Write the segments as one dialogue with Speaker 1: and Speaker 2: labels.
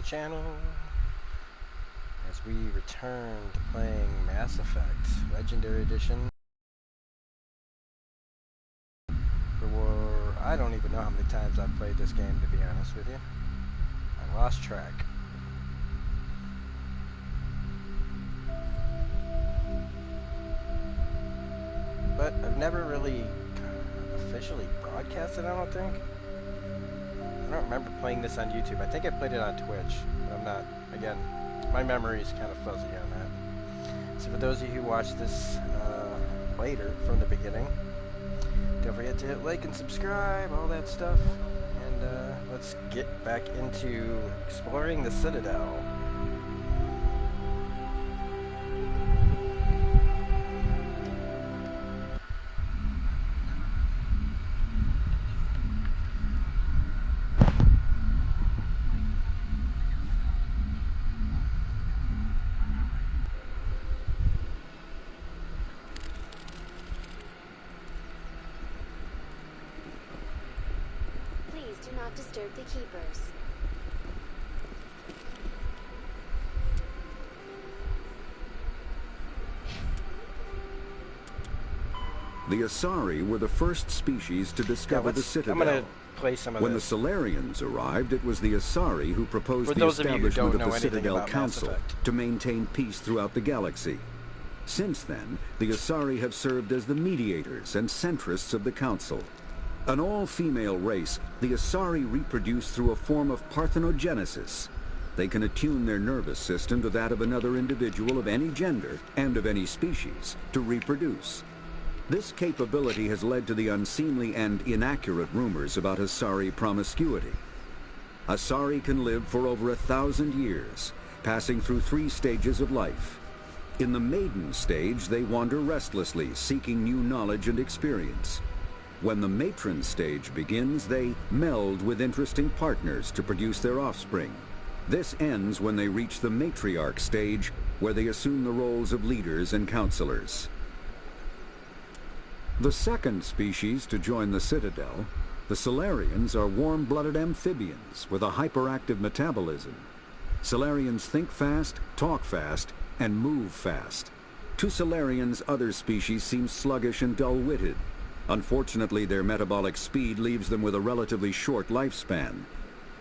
Speaker 1: channel as we return to playing Mass Effect Legendary Edition. For I don't even know how many times I've played this game, to be honest with you. I lost track. But I've never really officially broadcasted, I don't think. I don't remember playing this on YouTube. I think I played it on Twitch, but I'm not, again, my memory is kind of fuzzy on that. So for those of you who watch this later, from the beginning, don't forget to hit like and subscribe, all that stuff. And let's get back into exploring the Citadel.
Speaker 2: Do not disturb the keepers.
Speaker 3: The Asari were the first species to discover the Citadel.
Speaker 1: I'm going to play some of
Speaker 3: When
Speaker 1: this.
Speaker 3: the Solarians arrived, it was the Asari who proposed
Speaker 1: For
Speaker 3: the
Speaker 1: those of you who
Speaker 3: establishment
Speaker 1: don't
Speaker 3: of
Speaker 1: know
Speaker 3: the
Speaker 1: anything
Speaker 3: Citadel
Speaker 1: about Mass
Speaker 3: Council
Speaker 1: Effect.
Speaker 3: to maintain peace throughout the galaxy. Since then, the Asari have served as the mediators and centrists of the Council. An all-female race, the Asari reproduce through a form of parthenogenesis. They can attune their nervous system to that of another individual of any gender and of any species to reproduce. This capability has led to the unseemly and inaccurate rumors about Asari promiscuity. Asari can live for over 1,000 years, passing through 3 stages of life. In the maiden stage, they wander restlessly, seeking new knowledge and experience. When the matron stage begins, they meld with interesting partners to produce their offspring. This ends when they reach the matriarch stage, where they assume the roles of leaders and counselors. The second species to join the Citadel, the Solarians, are warm-blooded amphibians with a hyperactive metabolism. Solarians think fast, talk fast, and move fast. To Solarians, other species seem sluggish and dull-witted. Unfortunately, their metabolic speed leaves them with a relatively short lifespan.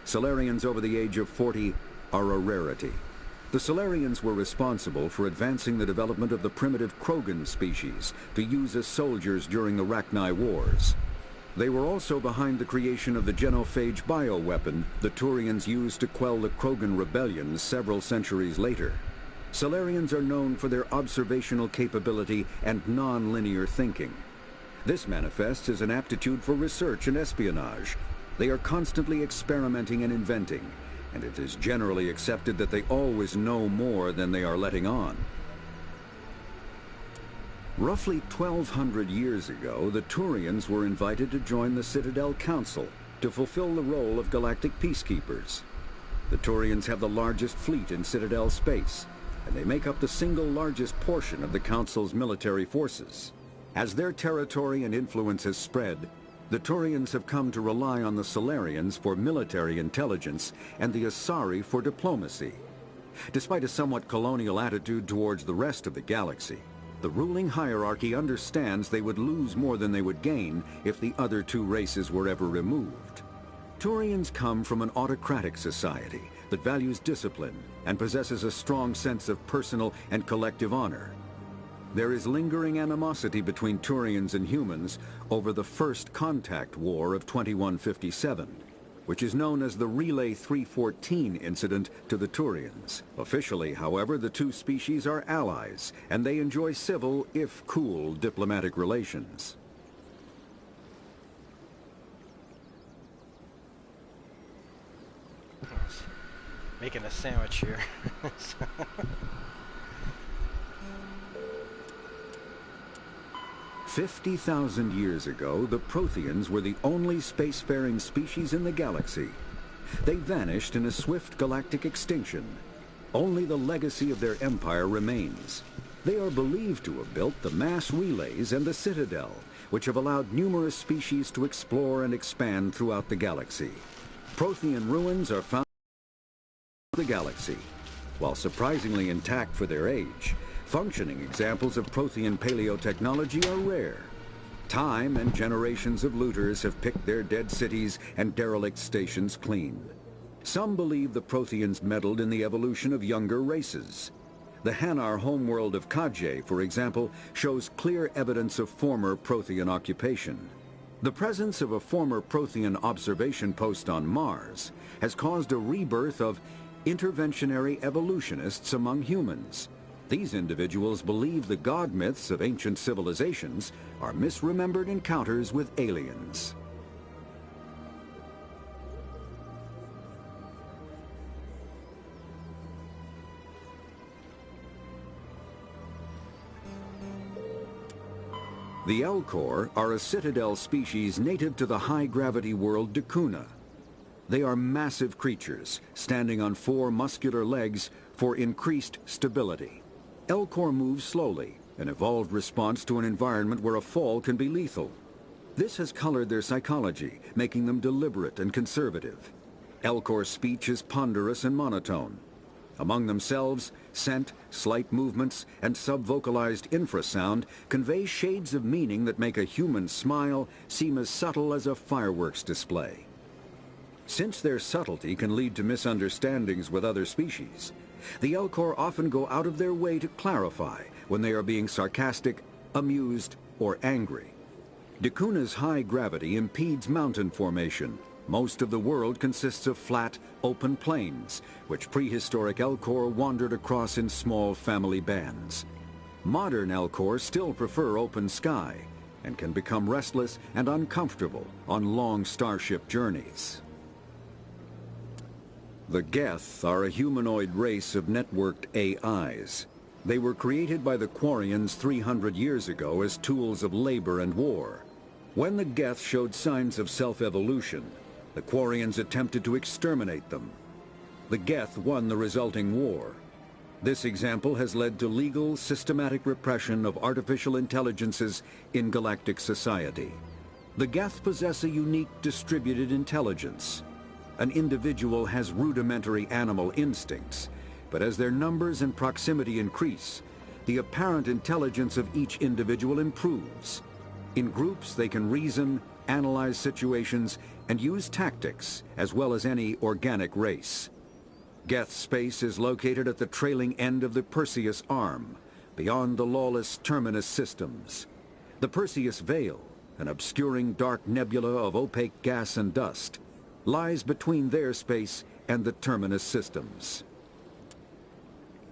Speaker 3: Solarians over the age of 40 are a rarity. The Solarians were responsible for advancing the development of the primitive Krogan species to use as soldiers during the Rachni Wars. They were also behind the creation of the genophage bioweapon the Turians used to quell the Krogan rebellions several centuries later. Solarians are known for their observational capability and non-linear thinking. This manifests as an aptitude for research and espionage. They are constantly experimenting and inventing, and it is generally accepted that they always know more than they are letting on. Roughly 1,200 years ago, the Turians were invited to join the Citadel Council to fulfill the role of galactic peacekeepers. The Turians have the largest fleet in Citadel space, and they make up the single largest portion of the Council's military forces. As their territory and influence has spread, the Turians have come to rely on the Solarians for military intelligence and the Asari for diplomacy. Despite a somewhat colonial attitude towards the rest of the galaxy, the ruling hierarchy understands they would lose more than they would gain if the other 2 races were ever removed. Turians come from an autocratic society that values discipline and possesses a strong sense of personal and collective honor. There is lingering animosity between Turians and humans over the First Contact War of 2157, which is known as the Relay 314 incident to the Turians. Officially, however, the 2 species are allies, and they enjoy civil, if cool, diplomatic relations.
Speaker 1: Making a sandwich here.
Speaker 3: 50,000 years ago, the Protheans were the only spacefaring species in the galaxy. They vanished in a swift galactic extinction. Only the legacy of their empire remains. They are believed to have built the mass relays and the Citadel, which have allowed numerous species to explore and expand throughout the galaxy. Prothean ruins are found in the the galaxy. While surprisingly intact for their age, functioning examples of Prothean paleotechnology are rare. Time and generations of looters have picked their dead cities and derelict stations clean. Some believe the Protheans meddled in the evolution of younger races. The Hanar homeworld of Kaje, for example, shows clear evidence of former Prothean occupation. The presence of a former Prothean observation post on Mars has caused a rebirth of interventionary evolutionists among humans. These individuals believe the god myths of ancient civilizations are misremembered encounters with aliens. The Elcor are a citadel species native to the high-gravity world Dakuna. They are massive creatures, standing on 4 muscular legs for increased stability. Elcor move slowly, an evolved response to an environment where a fall can be lethal. This has colored their psychology, making them deliberate and conservative. Elcor's speech is ponderous and monotone. Among themselves, scent, slight movements, and sub-vocalized infrasound convey shades of meaning that make a human smile seem as subtle as a fireworks display. Since their subtlety can lead to misunderstandings with other species, the Elcor often go out of their way to clarify when they are being sarcastic, amused, or angry. Dakuna's high gravity impedes mountain formation. Most of the world consists of flat, open plains, which prehistoric Elcor wandered across in small family bands. Modern Elcor still prefer open sky, and can become restless and uncomfortable on long starship journeys. The Geth are a humanoid race of networked AIs. They were created by the Quarians 300 years ago as tools of labor and war. When the Geth showed signs of self-evolution, the Quarians attempted to exterminate them. The Geth won the resulting war. This example has led to legal, systematic repression of artificial intelligences in galactic society. The Geth possess a unique distributed intelligence. An individual has rudimentary animal instincts, but as their numbers and proximity increase, the apparent intelligence of each individual improves. In groups, they can reason, analyze situations, and use tactics, as well as any organic race. Geth space is located at the trailing end of the Perseus Arm, beyond the lawless Terminus systems. The Perseus Veil, an obscuring dark nebula of opaque gas and dust, lies between their space and the Terminus systems.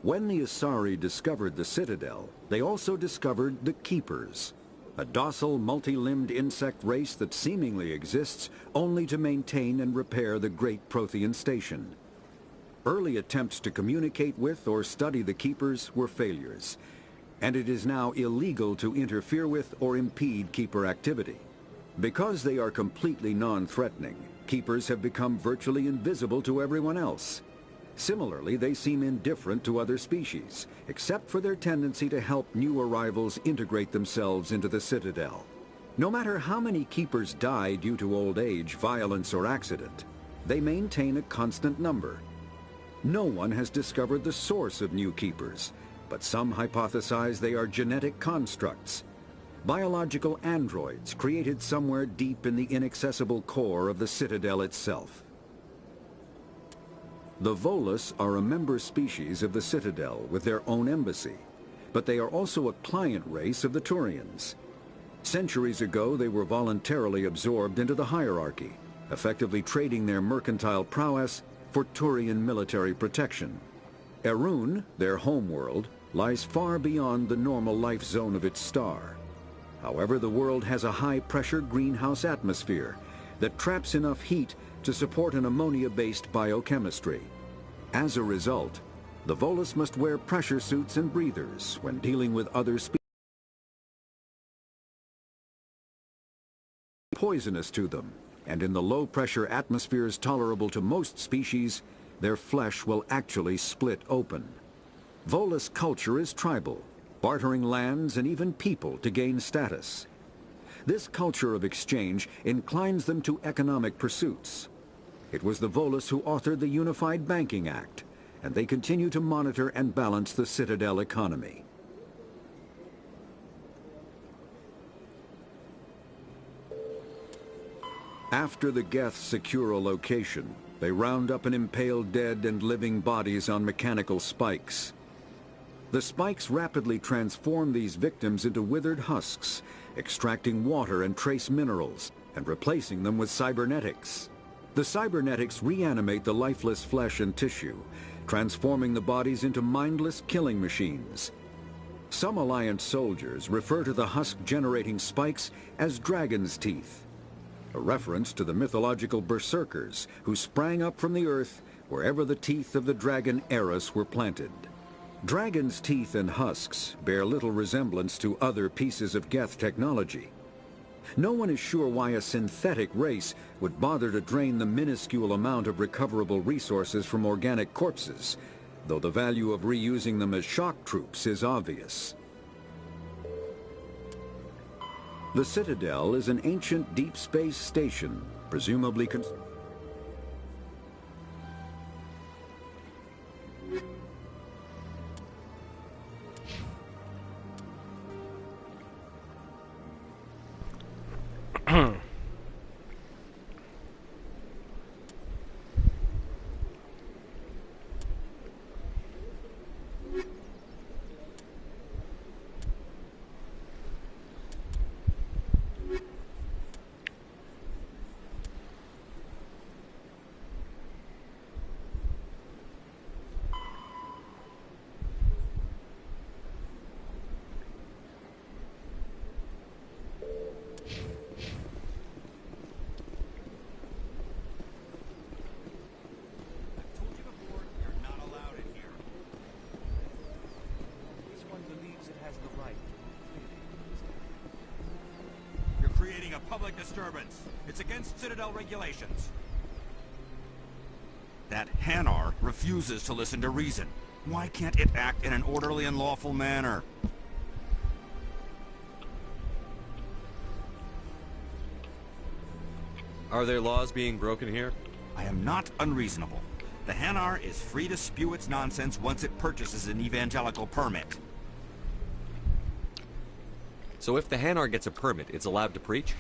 Speaker 3: When the Asari discovered the Citadel, they also discovered the Keepers, a docile, multi-limbed insect race that seemingly exists only to maintain and repair the Great Prothean Station. Early attempts to communicate with or study the Keepers were failures, and it is now illegal to interfere with or impede Keeper activity. Because they are completely non-threatening, Keepers have become virtually invisible to everyone else. Similarly, they seem indifferent to other species, except for their tendency to help new arrivals integrate themselves into the Citadel. No matter how many Keepers die due to old age, violence, or accident, they maintain a constant number. No one has discovered the source of new Keepers, but some hypothesize they are genetic constructs, biological androids created somewhere deep in the inaccessible core of the Citadel itself. The Volus are a member species of the Citadel with their own embassy, but they are also a client race of the Turians. Centuries ago, they were voluntarily absorbed into the hierarchy, effectively trading their mercantile prowess for Turian military protection. Erun, their homeworld, lies far beyond the normal life zone of its star. However, the world has a high-pressure greenhouse atmosphere that traps enough heat to support an ammonia-based biochemistry. As a result, the Volus must wear pressure suits and breathers when dealing with other species. Poisonous to them, and in the low-pressure atmospheres tolerable to most species, their flesh will actually split open. Volus culture is tribal, bartering lands and even people to gain status. This culture of exchange inclines them to economic pursuits. It was the Volus who authored the Unified Banking Act, and they continue to monitor and balance the Citadel economy. After the Geth secure a location, they round up and impale dead and living bodies on mechanical spikes. The spikes rapidly transform these victims into withered husks, extracting water and trace minerals, and replacing them with cybernetics. The cybernetics reanimate the lifeless flesh and tissue, transforming the bodies into mindless killing machines. Some Alliance soldiers refer to the husk-generating spikes as dragon's teeth, a reference to the mythological berserkers who sprang up from the earth wherever the teeth of the dragon Eris were planted. Dragon's teeth and husks bear little resemblance to other pieces of Geth technology. No one is sure why a synthetic race would bother to drain the minuscule amount of recoverable resources from organic corpses, though the value of reusing them as shock troops is obvious. The Citadel is an ancient deep space station, presumably
Speaker 2: public disturbance. It's against Citadel regulations. That Hanar refuses to listen to reason. Why can't it act in an orderly and lawful manner?
Speaker 4: Are there laws being broken here?
Speaker 2: I am not unreasonable. The Hanar is free to spew its nonsense once it purchases an evangelical permit.
Speaker 4: So if the Hanar gets a permit, it's allowed to preach?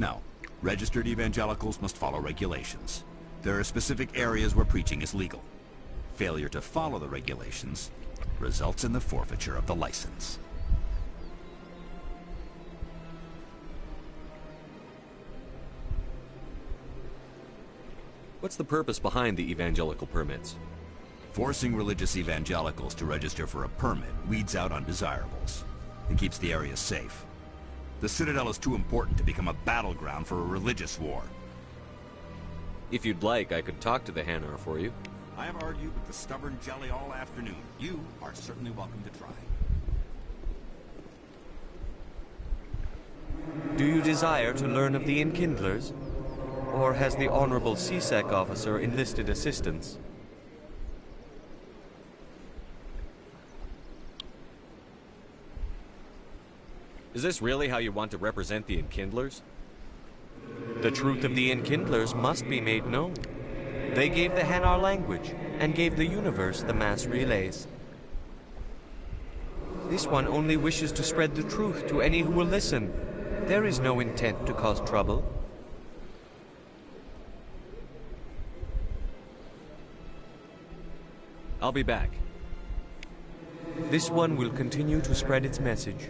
Speaker 2: No. Registered evangelicals must follow regulations. There are specific areas where preaching is legal. Failure to follow the regulations results in the forfeiture of the license.
Speaker 4: What's the purpose behind the evangelical permits?
Speaker 2: Forcing religious evangelicals to register for a permit weeds out undesirables and keeps the area safe. The Citadel is too important to become a battleground for a religious war.
Speaker 4: If you'd like, I could talk to the Hanar for you.
Speaker 2: I have argued with the stubborn jelly all afternoon. You are certainly welcome to try.
Speaker 5: Do you desire to learn of the Enkindlers? Or has the Honorable CSEC officer enlisted assistance?
Speaker 4: Is this really how you want to represent the Enkindlers?
Speaker 5: The truth of the Enkindlers must be made known. They gave the Hanar language, and gave the universe the mass relays. This one only wishes to spread the truth to any who will listen. There is no intent to cause trouble.
Speaker 4: I'll be back.
Speaker 5: This one will continue to spread its message.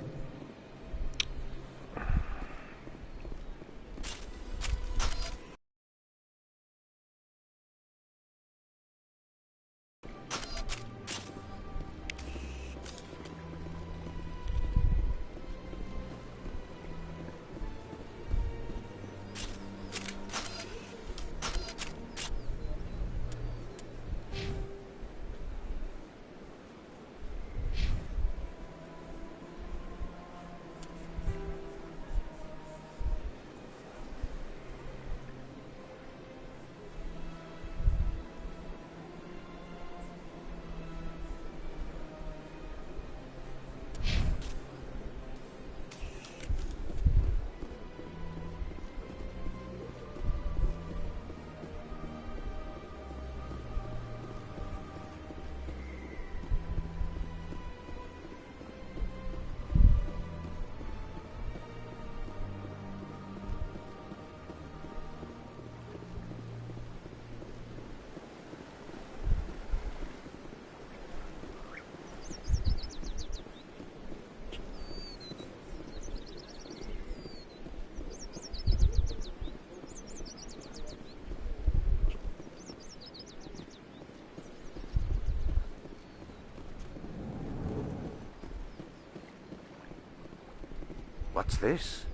Speaker 6: What's this?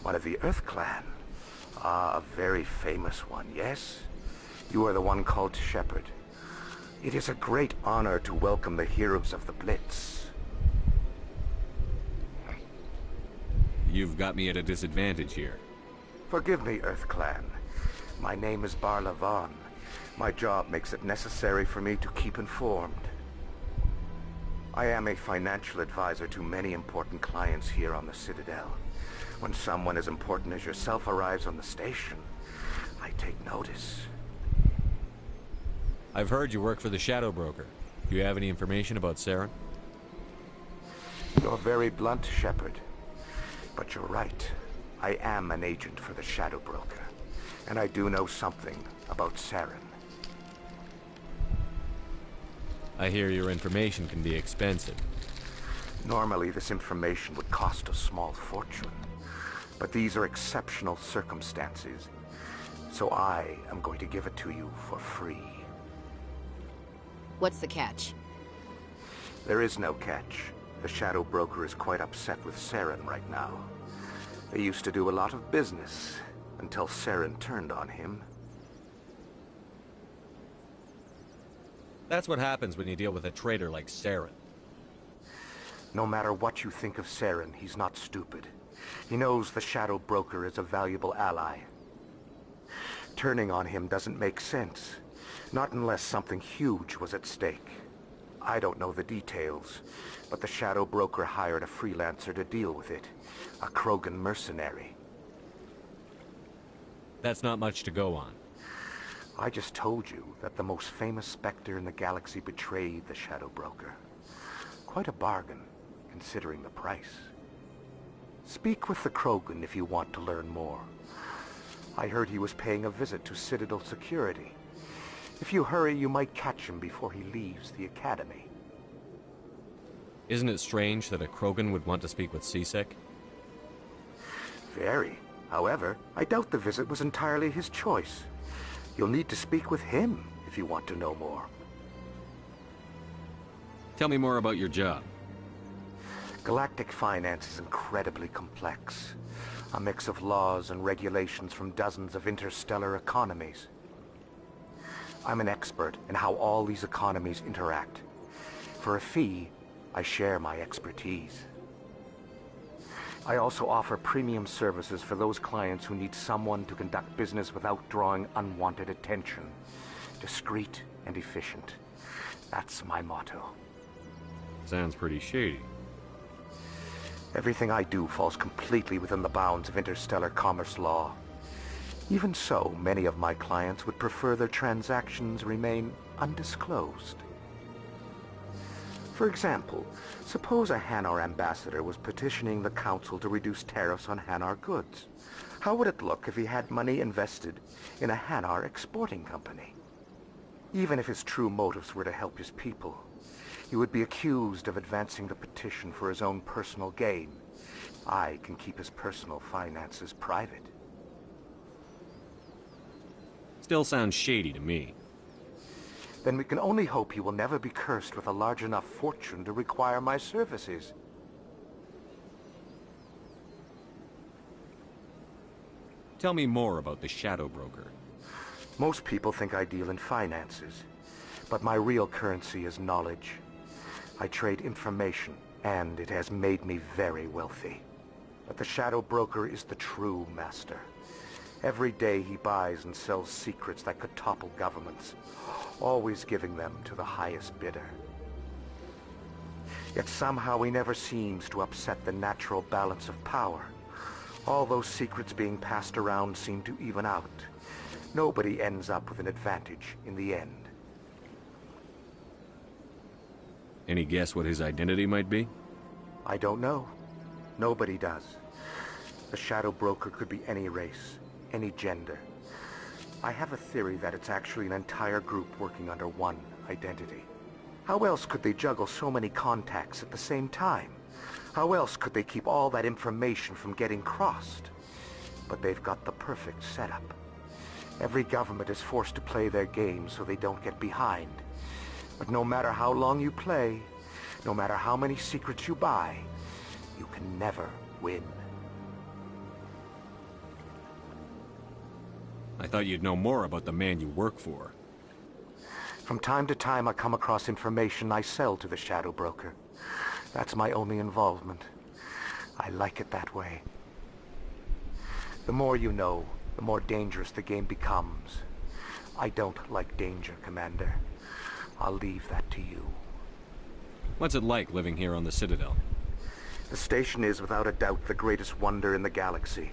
Speaker 6: One of the Earth Clan. Ah, a very famous one, yes? You are the one called Shepard. It is a great honor to welcome the heroes of the Blitz.
Speaker 4: You've got me at a disadvantage here.
Speaker 6: Forgive me, Earth Clan. My name is Barla Vaughn. My job makes it necessary for me to keep informed. I am a financial advisor to many important clients here on the Citadel. When someone as important as yourself arrives on the station, I take notice.
Speaker 4: I've heard you work for the Shadow Broker. Do you have any information about Saren?
Speaker 6: You're very blunt, Shepard. But you're right. I am an agent for the Shadow Broker. And I do know something about Saren.
Speaker 4: I hear your information can be expensive.
Speaker 6: Normally, this information would cost a small fortune. But these are exceptional circumstances. So I am going to give it to you for free.
Speaker 7: What's the catch?
Speaker 6: There is no catch. The Shadow Broker is quite upset with Saren right now. They used to do a lot of business, until Saren turned on him.
Speaker 4: That's what happens when you deal with a traitor like Saren.
Speaker 6: No matter what you think of Saren, he's not stupid. He knows the Shadow Broker is a valuable ally. Turning on him doesn't make sense. Not unless something huge was at stake. I don't know the details, but the Shadow Broker hired a freelancer to deal with it. A Krogan mercenary.
Speaker 4: That's not much to go on.
Speaker 6: I just told you that the most famous Spectre in the galaxy betrayed the Shadow Broker. Quite a bargain, considering the price. Speak with the Krogan if you want to learn more. I heard he was paying a visit to Citadel security. If you hurry, you might catch him before he leaves the Academy.
Speaker 4: Isn't it strange that a Krogan would want to speak with C-Sec?
Speaker 6: Very. However, I doubt the visit was entirely his choice. You'll need to speak with him if you want to know more.
Speaker 4: Tell me more about your job.
Speaker 6: Galactic finance is incredibly complex. A mix of laws and regulations from dozens of interstellar economies. I'm an expert in how all these economies interact. For a fee, I share my expertise. I also offer premium services for those clients who need someone to conduct business without drawing unwanted attention. Discreet and efficient. That's my motto.
Speaker 4: Sounds pretty shady.
Speaker 6: Everything I do falls completely within the bounds of interstellar commerce law. Even so, many of my clients would prefer their transactions remain undisclosed. For example, suppose a Hanar ambassador was petitioning the Council to reduce tariffs on Hanar goods. How would it look if he had money invested in a Hanar exporting company? Even if his true motives were to help his people, he would be accused of advancing the petition for his own personal gain. I can keep his personal finances private.
Speaker 4: Still sounds shady to me.
Speaker 6: Then we can only hope he will never be cursed with a large enough fortune to require my services.
Speaker 4: Tell me more about the Shadow Broker.
Speaker 6: Most people think I deal in finances, but my real currency is knowledge. I trade information, and it has made me very wealthy. But the Shadow Broker is the true master. Every day he buys and sells secrets that could topple governments, always giving them to the highest bidder. Yet somehow he never seems to upset the natural balance of power. All those secrets being passed around seem to even out. Nobody ends up with an advantage in the end.
Speaker 4: Any guess what his identity might be?
Speaker 6: I don't know. Nobody does. The Shadow Broker could be any race, any gender. I have a theory that it's actually an entire group working under one identity. How else could they juggle so many contacts at the same time? How else could they keep all that information from getting crossed? But they've got the perfect setup. Every government is forced to play their game so they don't get behind. But no matter how long you play, no matter how many secrets you buy, you can never win.
Speaker 4: I thought you'd know more about the man you work for.
Speaker 6: From time to time, I come across information I sell to the Shadow Broker. That's my only involvement. I like it that way. The more you know, the more dangerous the game becomes. I don't like danger, Commander. I'll leave that to you.
Speaker 4: What's it like living here on the Citadel?
Speaker 6: The station is, without a doubt, the greatest wonder in the galaxy.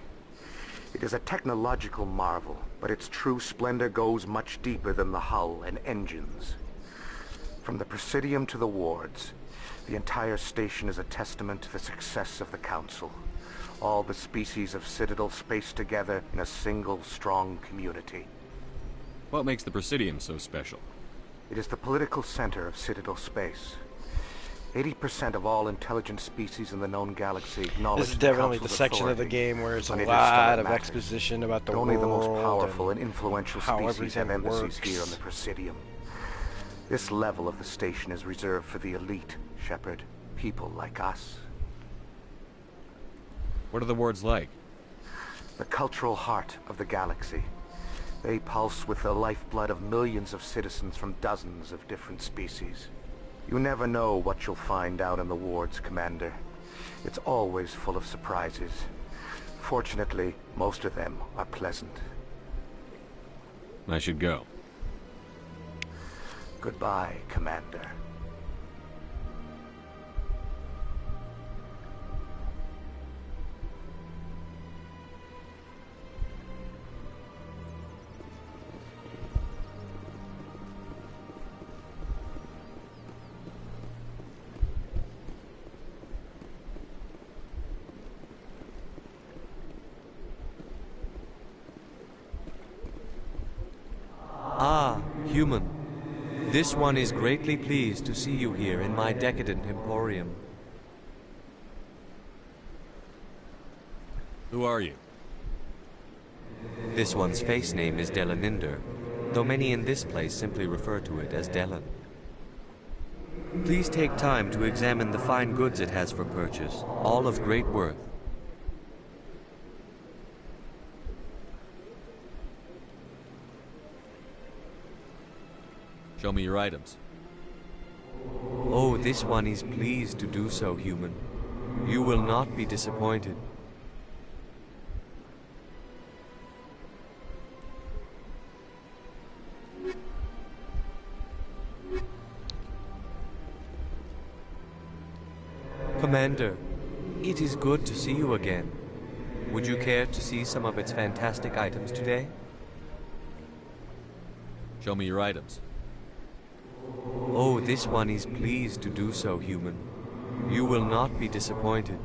Speaker 6: It is a technological marvel, but its true splendor goes much deeper than the hull and engines. From the Presidium to the wards, the entire station is a testament to the success of the Council. All the species of Citadel spaced together in a single, strong community.
Speaker 4: What makes the Presidium so special?
Speaker 6: It is the political center of Citadel space. 80% of all intelligent species in the known galaxy acknowledge
Speaker 1: This is definitely the
Speaker 6: Council's
Speaker 1: section of the
Speaker 6: authority
Speaker 1: game where it's a
Speaker 6: on
Speaker 1: lot
Speaker 6: interstellar
Speaker 1: of
Speaker 6: matters.
Speaker 1: exposition about the
Speaker 6: But only the most
Speaker 1: world
Speaker 6: powerful and influential
Speaker 1: how
Speaker 6: species have
Speaker 1: everything
Speaker 6: embassies
Speaker 1: works.
Speaker 6: here on the Presidium. This level of the station is reserved for the elite, Shepard. People like us.
Speaker 4: What are the wards like?
Speaker 6: The cultural heart of the galaxy. They pulse with the lifeblood of millions of citizens from dozens of different species. You never know what you'll find out in the wards, Commander. It's always full of surprises. Fortunately, most of them are pleasant.
Speaker 4: I should go.
Speaker 6: Goodbye, Commander.
Speaker 5: Ah, human. This one is greatly pleased to see you here in my decadent emporium.
Speaker 4: Who are you?
Speaker 5: This one's face name is Delaninder, though many in this place simply refer to it as Delan. Please take time to examine the fine goods it has for purchase, all of great worth.
Speaker 4: Show me your items.
Speaker 5: Oh, this one is pleased to do so, human. You will not be disappointed. Commander, it is good to see you again. Would you care to see some of its fantastic items today?
Speaker 4: Show me your items.
Speaker 5: Oh, this one is pleased to do so, human. You will not be disappointed.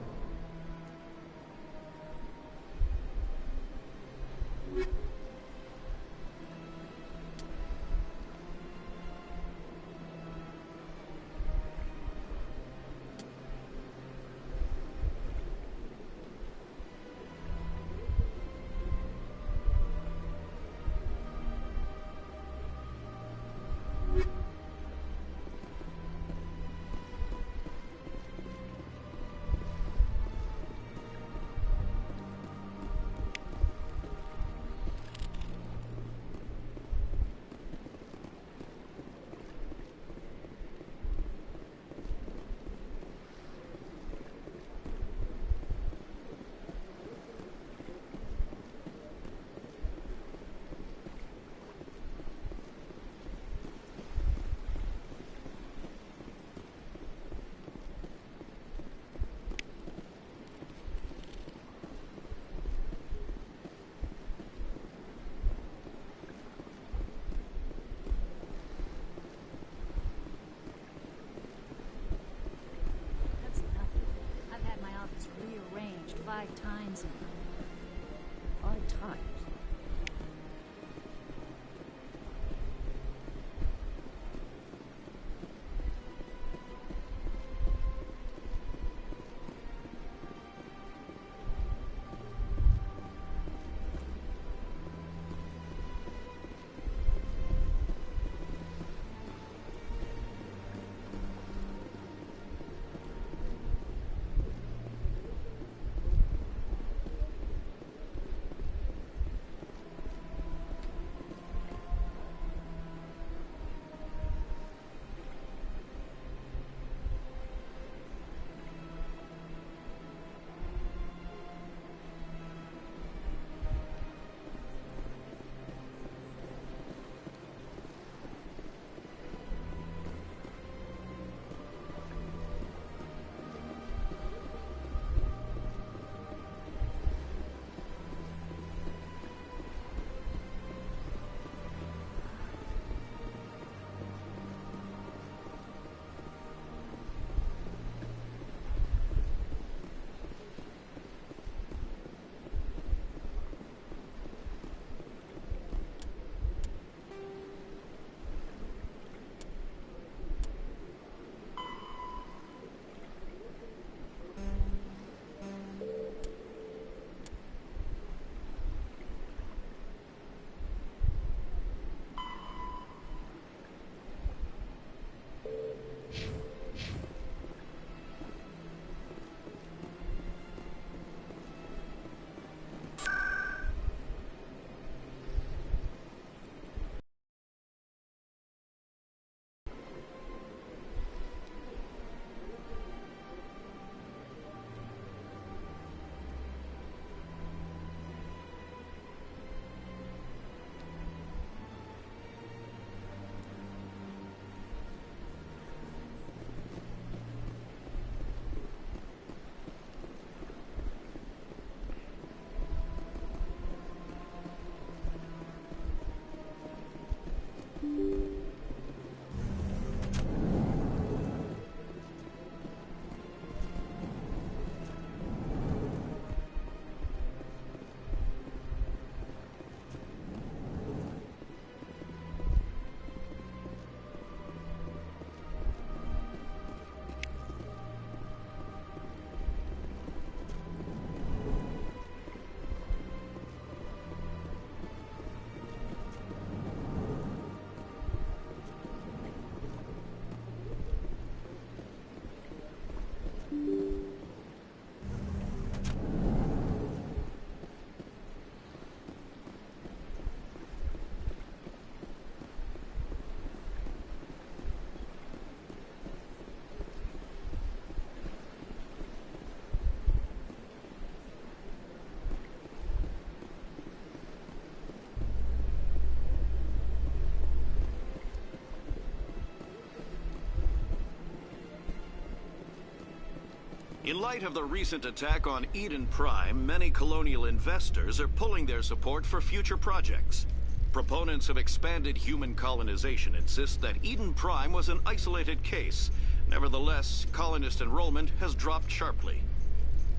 Speaker 7: In light of the recent attack on Eden Prime, many colonial investors are pulling their support for future projects. Proponents of expanded human colonization insist that Eden Prime was an isolated case. Nevertheless, colonist enrollment has dropped sharply.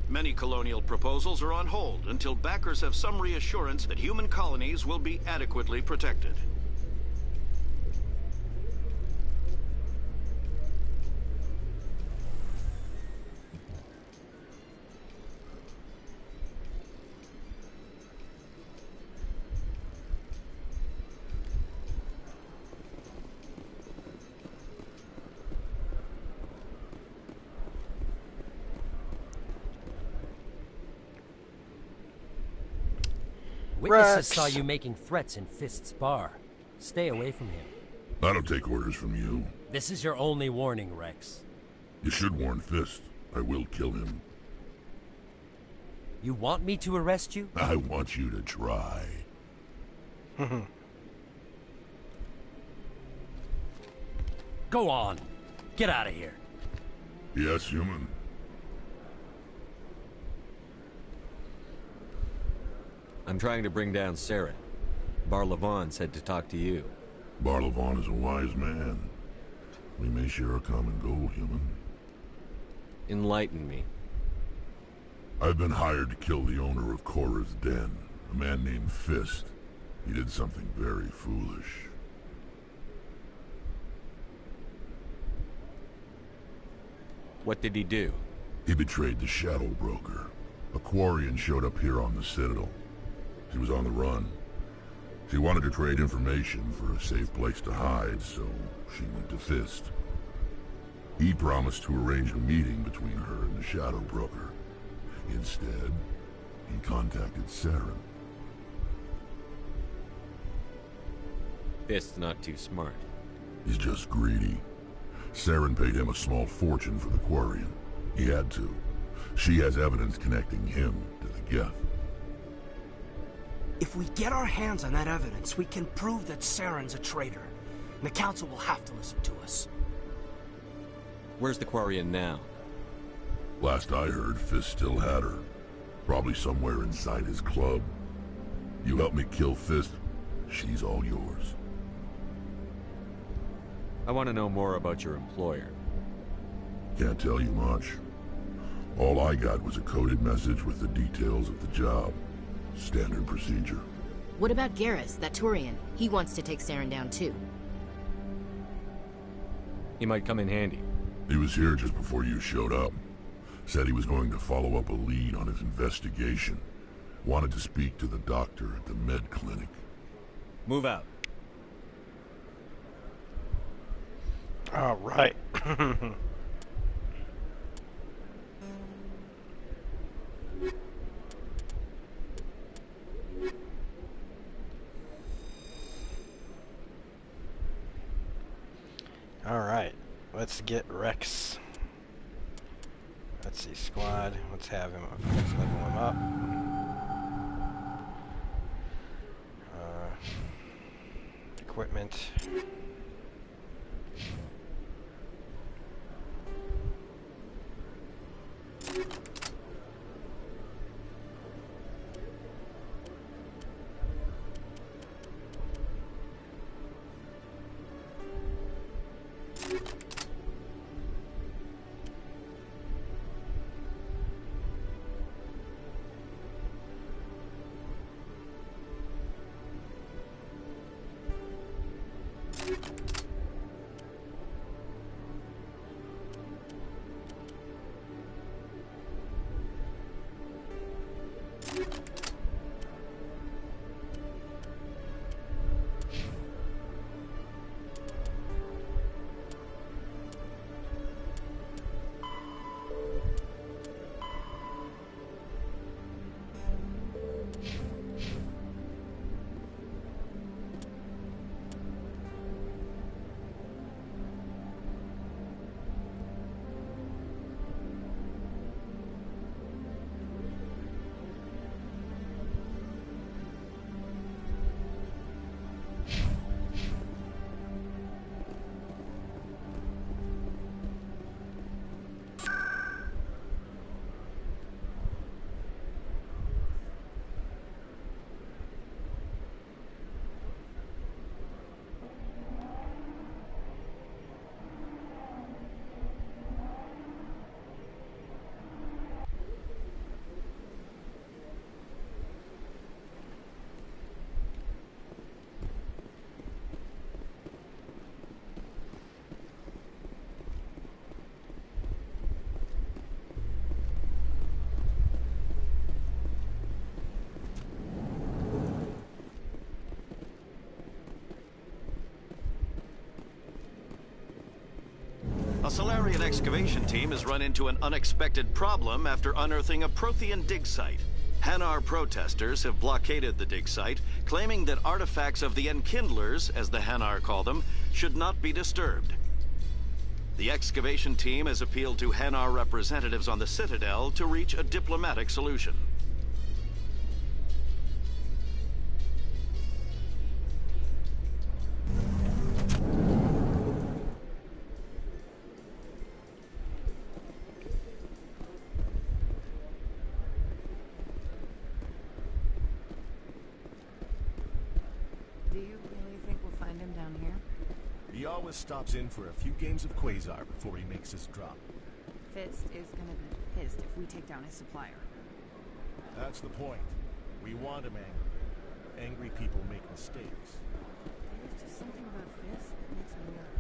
Speaker 7: Many colonial proposals are on hold until backers have some reassurance that human colonies will be adequately protected.
Speaker 8: Witnesses
Speaker 1: Rex.
Speaker 8: saw you making threats in Fist's bar. Stay away from him.
Speaker 9: I don't take orders from you.
Speaker 8: This is your only warning, Rex.
Speaker 9: You should warn Fist. I will kill him.
Speaker 8: You want me to arrest you?
Speaker 9: I want you to try.
Speaker 8: Go on. Get out of here.
Speaker 9: Yes, human.
Speaker 4: I'm trying to bring down Saren. Bar-Levon said to talk to you.
Speaker 9: Bar-Levon is a wise man. We may share a common goal, human.
Speaker 4: Enlighten me.
Speaker 9: I've been hired to kill the owner of Korra's Den, a man named Fist. He did something very foolish.
Speaker 4: What did he do?
Speaker 9: He betrayed the Shadow Broker. A Quarian showed up here on the Citadel. She was on the run. She wanted to trade information for a safe place to hide, so she went to Fist. He promised to arrange a meeting between her and the Shadow Broker. Instead, he contacted Saren.
Speaker 4: Fist's not too smart.
Speaker 9: He's just greedy. Saren paid him a small fortune for the Quarian. He had to. She has evidence connecting him to the Geth.
Speaker 10: If we get our hands on that evidence, we can prove that Saren's a traitor. And the Council will have to listen to us.
Speaker 4: Where's the Quarian now?
Speaker 9: Last I heard, Fist still had her. Probably somewhere inside his club. You help me kill Fist, she's all yours.
Speaker 4: I want to know more about your employer.
Speaker 9: Can't tell you much. All I got was a coded message with the details of the job. Standard procedure.
Speaker 11: What about Garrus, that Turian? He wants to take Saren down too.
Speaker 4: He might come in handy.
Speaker 9: He was here just before you showed up. Said he was going to follow up a lead on his investigation. Wanted to speak to the doctor at the med clinic.
Speaker 4: Move out.
Speaker 1: All right. All right. Let's get Rex. Let's see, squad. Let's have him. Let's level him up. Equipment.
Speaker 7: A Salarian excavation team has run into an unexpected problem after unearthing a Prothean dig site. Hanar protesters have blockaded the dig site, claiming that artifacts of the Enkindlers, as the Hanar call them, should not be disturbed. The excavation team has appealed to Hanar representatives on the Citadel to reach a diplomatic solution.
Speaker 12: He always stops in for a few games of Quasar before he makes his drop.
Speaker 13: Fist is gonna be pissed if we take down his supplier.
Speaker 12: That's the point. We want him angry. Angry people make mistakes.
Speaker 13: There's just something about Fist that makes me nervous.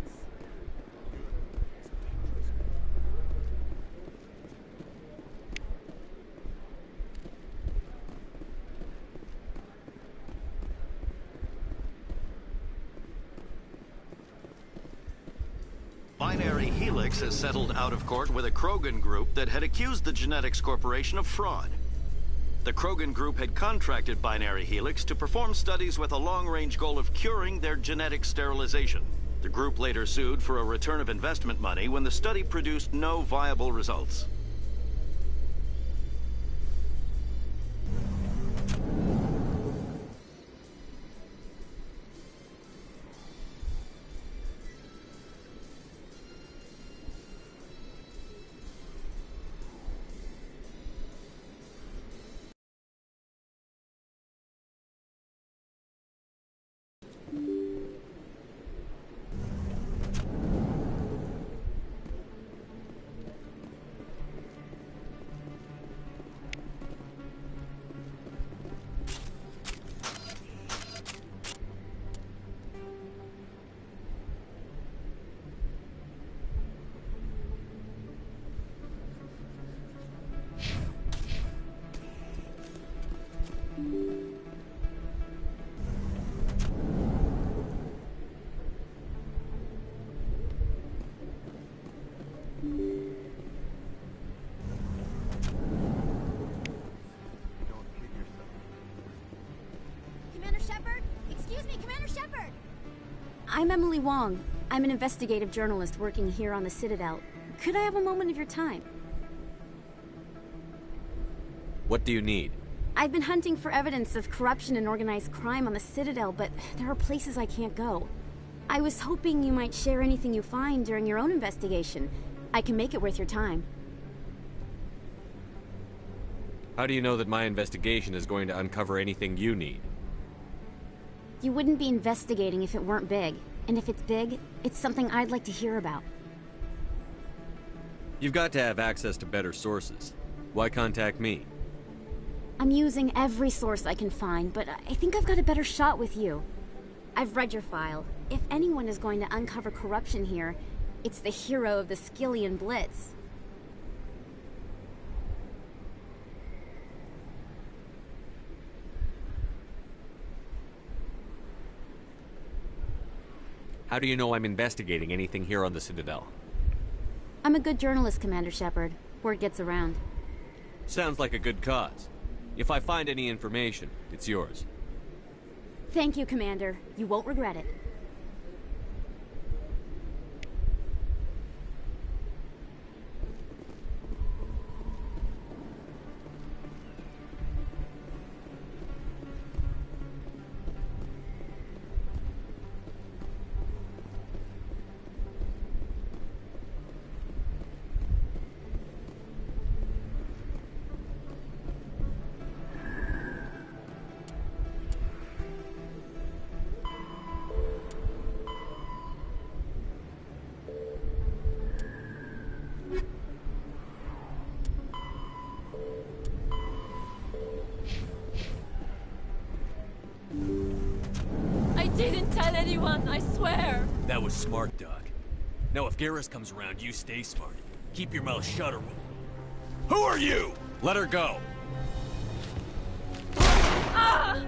Speaker 7: Binary Helix has settled out of court with a Krogan group that had accused the Genetics Corporation of fraud. The Krogan group had contracted Binary Helix to perform studies with a long-range goal of curing their genetic sterilization. The group later sued for a return of investment money when the study produced no viable results.
Speaker 14: Commander Shepard? Excuse me, Commander Shepard!
Speaker 15: I'm Emily Wong. I'm an investigative journalist working here on the Citadel. Could I have a moment of your time?
Speaker 4: What do you need?
Speaker 15: I've been hunting for evidence of corruption and organized crime on the Citadel, but there are places I can't go. I was hoping you might share anything you find during your own investigation. I can make it worth your time.
Speaker 4: How do you know that my investigation is going to uncover anything you need?
Speaker 15: You wouldn't be investigating if it weren't big. And if it's big, it's something I'd like to hear about.
Speaker 4: You've got to have access to better sources. Why contact me?
Speaker 15: I'm using every source I can find, but I think I've got a better shot with you. I've read your file. If anyone is going to uncover corruption here, it's the hero of the Skillian Blitz.
Speaker 4: How do you know I'm investigating anything here on the Citadel?
Speaker 15: I'm a good journalist, Commander Shepard. Word gets around.
Speaker 4: Sounds like a good cause. If I find any information, it's yours.
Speaker 15: Thank you, Commander. You won't regret it.
Speaker 16: I didn't tell anyone, I swear!
Speaker 17: That was smart, Doc. Now if Garrus comes around, you stay smart. Keep your mouth shut or Who are you?
Speaker 4: Let her go!
Speaker 16: Ah!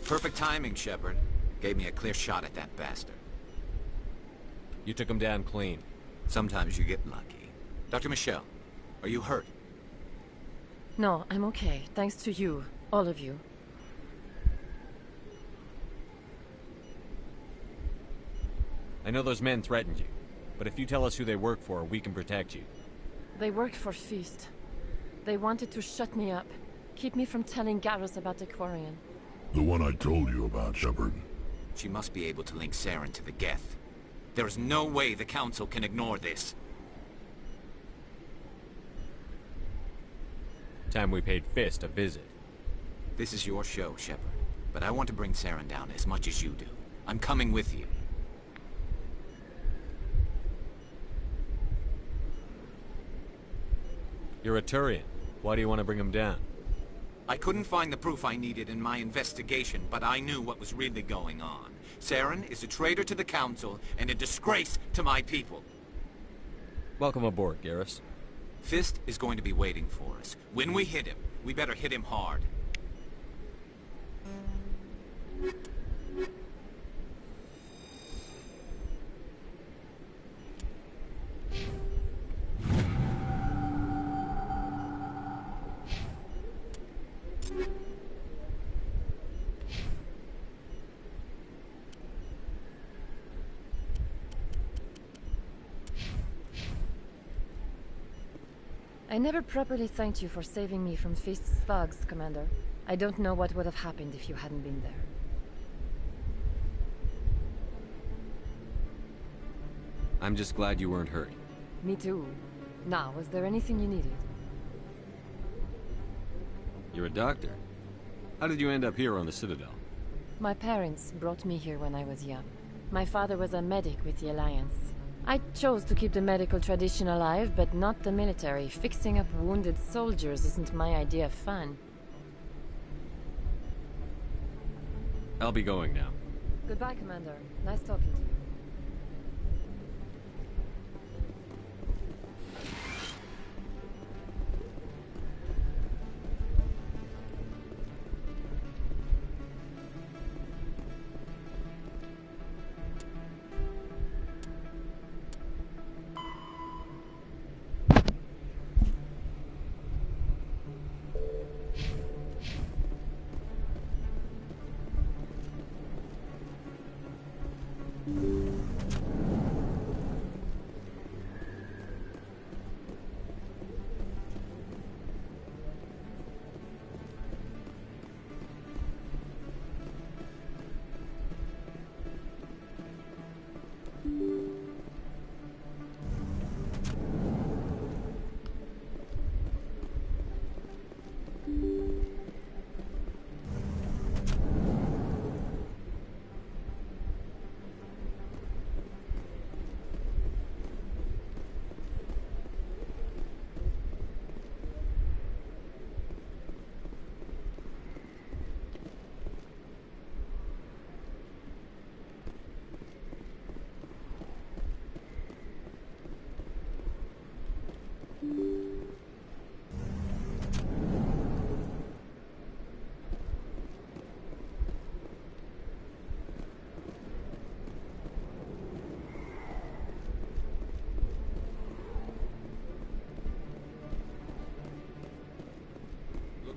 Speaker 18: Perfect timing, Shepard. Gave me a clear shot at that bastard.
Speaker 4: You took him down clean.
Speaker 18: Sometimes you get lucky. Dr. Michelle, are you hurt?
Speaker 19: No, I'm okay. Thanks to you. All of you.
Speaker 4: I know those men threatened you, but if you tell us who they work for, we can protect you.
Speaker 19: They worked for Feast. They wanted to shut me up. Keep me from telling Garrus about the Quarian.
Speaker 9: The one I told you about, Shepard.
Speaker 18: She must be able to link Saren to the Geth. There is no way the Council can ignore this.
Speaker 4: Time we paid Fist a visit.
Speaker 18: This is your show, Shepard. But I want to bring Saren down as much as you do. I'm coming with you.
Speaker 4: You're a Turian. Why do you want to bring him down?
Speaker 18: I couldn't find the proof I needed in my investigation, but I knew what was really going on. Saren is a traitor to the Council and a disgrace to my people.
Speaker 4: Welcome aboard, Garrus.
Speaker 18: Fist is going to be waiting for us. When we hit him, we better hit him hard.
Speaker 19: I never properly thanked you for saving me from Feast's thugs, Commander. I don't know what would have happened if you hadn't been there.
Speaker 4: I'm just glad you weren't hurt.
Speaker 19: Me too. Now, was there anything you needed?
Speaker 4: You're a doctor. How did you end up here on the Citadel?
Speaker 19: My parents brought me here when I was young. My father was a medic with the Alliance. I chose to keep the medical tradition alive, but not the military. Fixing up wounded soldiers isn't my idea of fun.
Speaker 4: I'll be going now.
Speaker 19: Goodbye, Commander. Nice talking to you.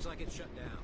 Speaker 18: Looks like it's shut down.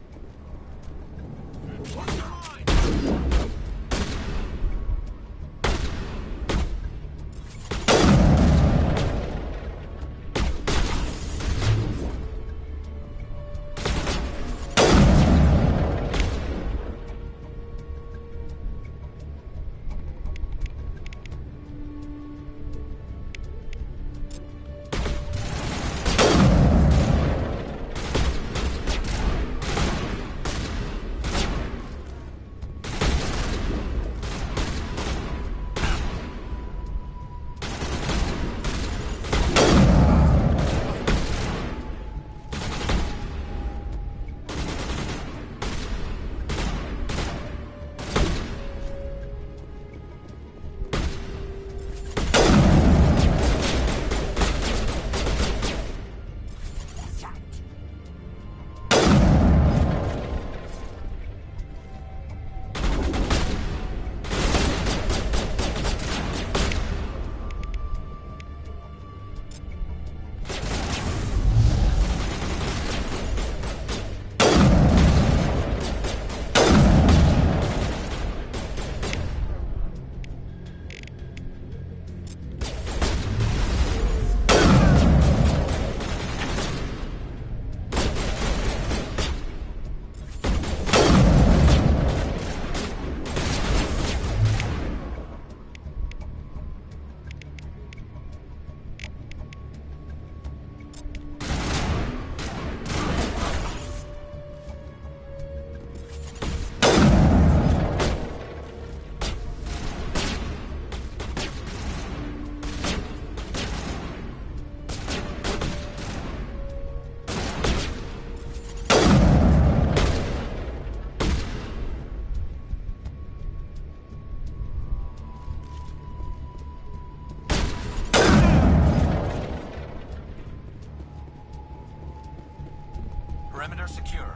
Speaker 18: Perimeter secure.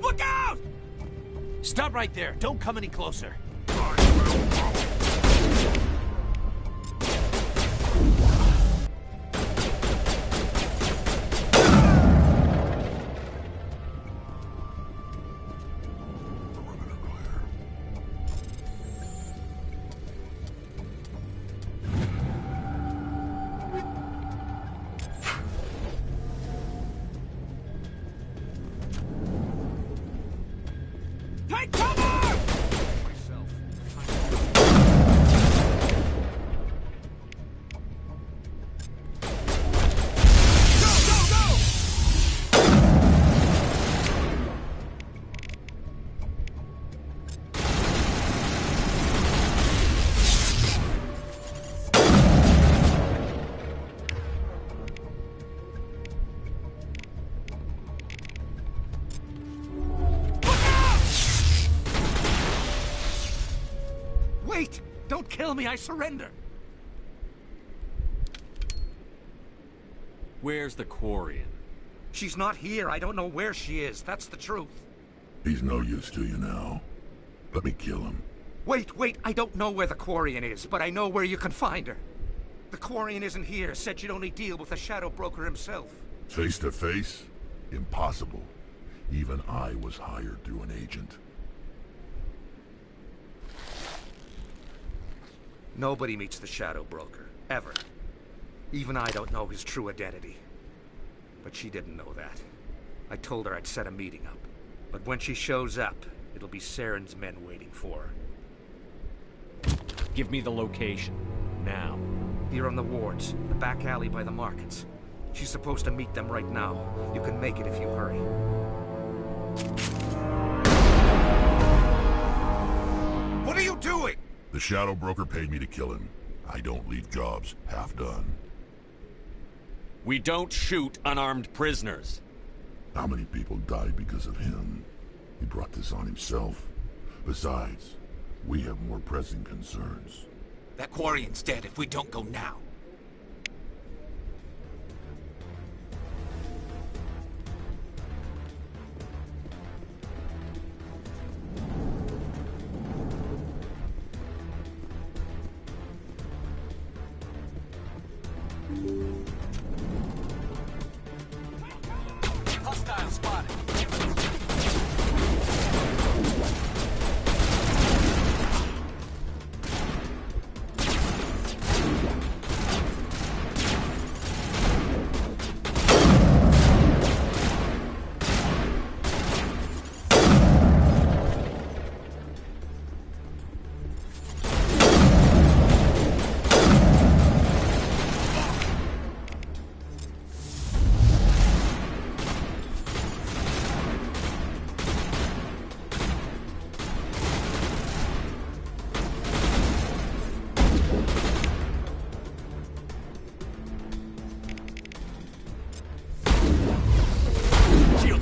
Speaker 10: Look out! Stop right there. Don't come any closer. Take cover! Wait! Don't kill me, I surrender!
Speaker 4: Where's the Quarian?
Speaker 10: She's not here. I don't know where she is. That's the truth.
Speaker 9: He's no use to you now. Let me kill him.
Speaker 10: Wait! I don't know where the Quarian is, but I know where you can find her. The Quarian isn't here. Said she'd only deal with the Shadow Broker himself.
Speaker 9: Face to face? Impossible. Even I was hired through an agent.
Speaker 10: Nobody meets the Shadow Broker. Ever. Even I don't know his true identity. But she didn't know that. I told her I'd set a meeting up. But when she shows up, it'll be Saren's men waiting for her.
Speaker 4: Give me the location. Now.
Speaker 10: Here on the wards, the back alley by the markets. She's supposed to meet them right now. You can make it if you hurry.
Speaker 18: What are you doing?
Speaker 9: The Shadow Broker paid me to kill him. I don't leave jobs half done.
Speaker 4: We don't shoot unarmed prisoners.
Speaker 9: How many people died because of him? He brought this on himself. Besides, we have more pressing concerns.
Speaker 18: That Quarian's dead if we don't go now.
Speaker 10: Hostile spotted.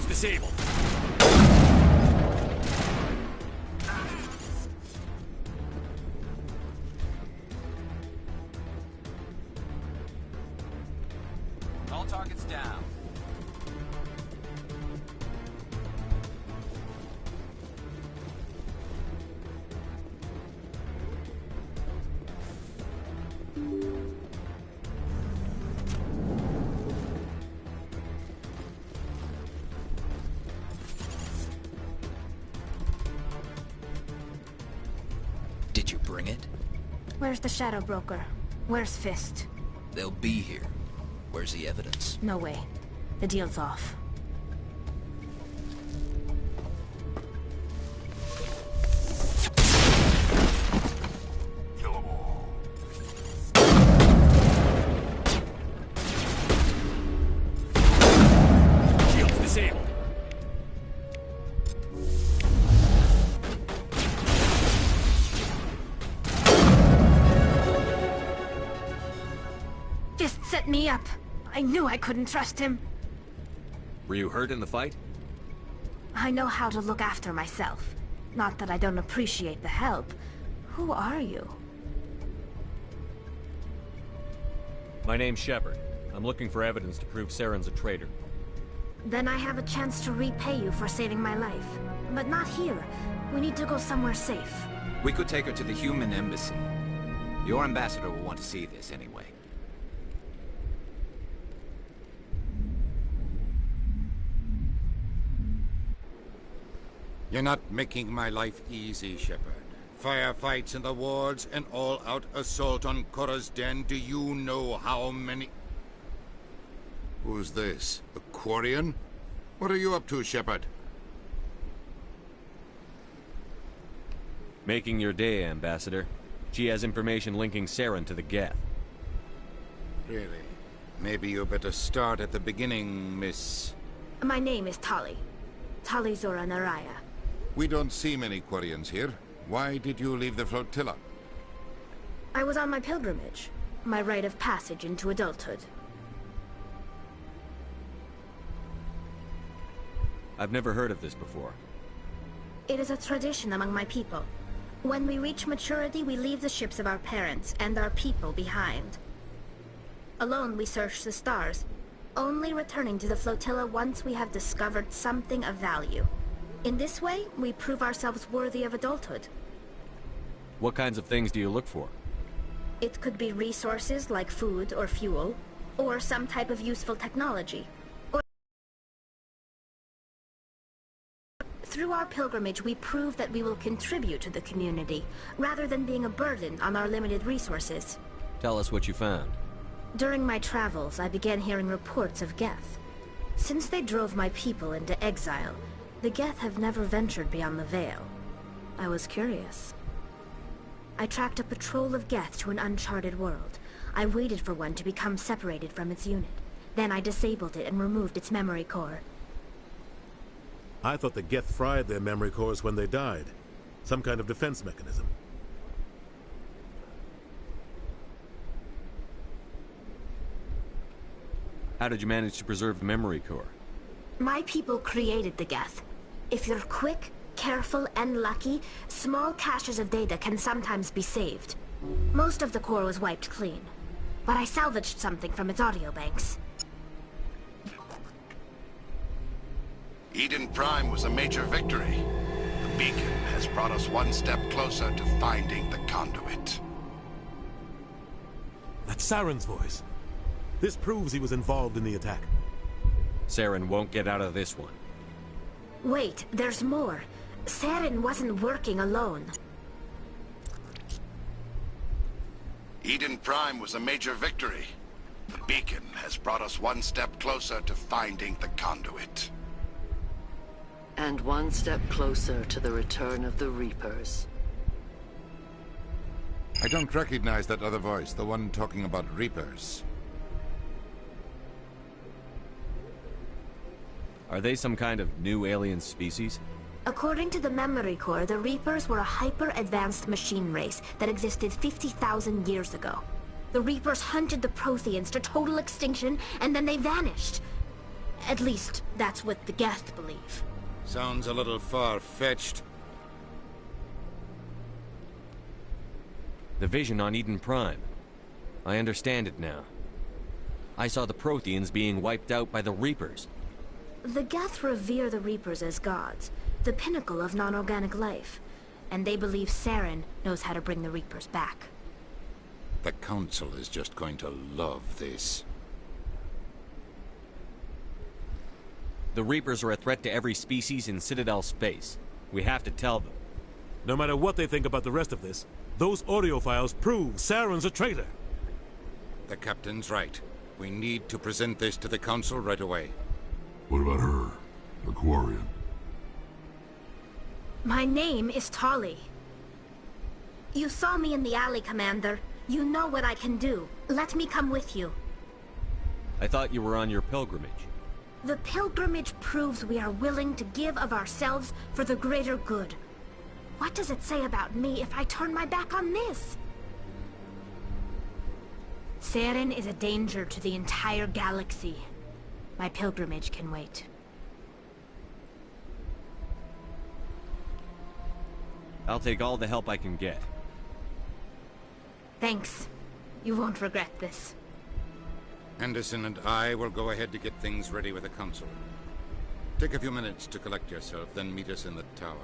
Speaker 4: Disabled.
Speaker 10: All targets down.
Speaker 20: Did you bring it?
Speaker 15: Where's the Shadow Broker? Where's Fist?
Speaker 20: They'll be here. Where's the evidence?
Speaker 15: No way. The deal's off.
Speaker 9: Kill them all.
Speaker 4: Shields disabled.
Speaker 15: Fist set me up. I knew I couldn't trust him.
Speaker 4: Were you hurt in the fight?
Speaker 15: I know how to look after myself. Not that I don't appreciate the help. Who are you?
Speaker 4: My name's Shepard. I'm looking for evidence to prove Saren's a traitor.
Speaker 21: Then I have a chance to repay you for saving my life. But not here. We need to go somewhere safe.
Speaker 18: We could take her to the human embassy. Your ambassador will want to see this anyway.
Speaker 22: You're not making my life easy, Shepard. Firefights in the wards, an all-out assault on Korra's den. Do you know how many... Who's this? A Quarian? What are you up to, Shepard?
Speaker 4: Making your day, Ambassador. She has information linking Saren to the Geth.
Speaker 22: Really? Maybe you better start at the beginning, Miss...
Speaker 21: My name is Tali. Tali Zora Naraya.
Speaker 22: We don't see many Quarians here. Why did you leave the flotilla?
Speaker 21: I was on my pilgrimage. My rite of passage into adulthood.
Speaker 4: I've never heard of this before.
Speaker 21: It is a tradition among my people. When we reach maturity, we leave the ships of our parents and our people behind. Alone, we search the stars, only returning to the flotilla once we have discovered something of value. In this way, we prove ourselves worthy of adulthood.
Speaker 4: What kinds of things do you look for?
Speaker 21: It could be resources like food or fuel, or some type of useful technology. Through our pilgrimage, we prove that we will contribute to the community, rather than being a burden on our limited resources.
Speaker 4: Tell us what you found.
Speaker 21: During my travels, I began hearing reports of Geth. Since they drove my people into exile, the Geth have never ventured beyond the Veil. I was curious. I tracked a patrol of Geth to an uncharted world. I waited for one to become separated from its unit. Then I disabled it and removed its memory core.
Speaker 12: I thought the Geth fried their memory cores when they died. Some kind of defense mechanism.
Speaker 4: How did you manage to preserve the memory core?
Speaker 21: My people created the Geth. If you're quick, careful, and lucky, small caches of data can sometimes be saved. Most of the core was wiped clean, but I salvaged something from its audio banks.
Speaker 23: Eden Prime was a major victory. The beacon has brought us one step closer to finding the conduit.
Speaker 12: That's Saren's voice. This proves he was involved in the attack.
Speaker 4: Saren won't get out of this one.
Speaker 21: Wait, there's more. Saren wasn't working alone.
Speaker 23: Eden Prime was a major victory. The beacon has brought us one step closer to finding the conduit.
Speaker 24: And one step closer to the return of the Reapers.
Speaker 22: I don't recognize that other voice, the one talking about Reapers.
Speaker 4: Are they some kind of new alien species?
Speaker 21: According to the memory core, the Reapers were a hyper-advanced machine race that existed 50,000 years ago. The Reapers hunted the Protheans to total extinction, and then they vanished. At least, that's what the Geth believe.
Speaker 22: Sounds a little far-fetched.
Speaker 4: The vision on Eden Prime. I understand it now. I saw the Protheans being wiped out by the Reapers.
Speaker 21: The Geth revere the Reapers as gods, the pinnacle of non-organic life, and they believe Saren knows how to bring the Reapers back.
Speaker 22: The Council is just going to love this.
Speaker 4: The Reapers are a threat to every species in Citadel space. We have to tell them.
Speaker 12: No matter what they think about the rest of this, those audio files prove Saren's a traitor.
Speaker 22: The Captain's right. We need to present this to the Council right away.
Speaker 9: What about her? The Quarian?
Speaker 21: My name is Tali. You saw me in the alley, Commander. You know what I can do. Let me come with you.
Speaker 4: I thought you were on your pilgrimage.
Speaker 21: The pilgrimage proves we are willing to give of ourselves for the greater good. What does it say about me if I turn my back on this? Saren is a danger to the entire galaxy. My pilgrimage can wait.
Speaker 4: I'll take all the help I can get.
Speaker 21: Thanks. You won't regret this.
Speaker 22: Henderson and I will go ahead to get things ready with the Council. Take a few minutes to collect yourself, then meet us in the tower.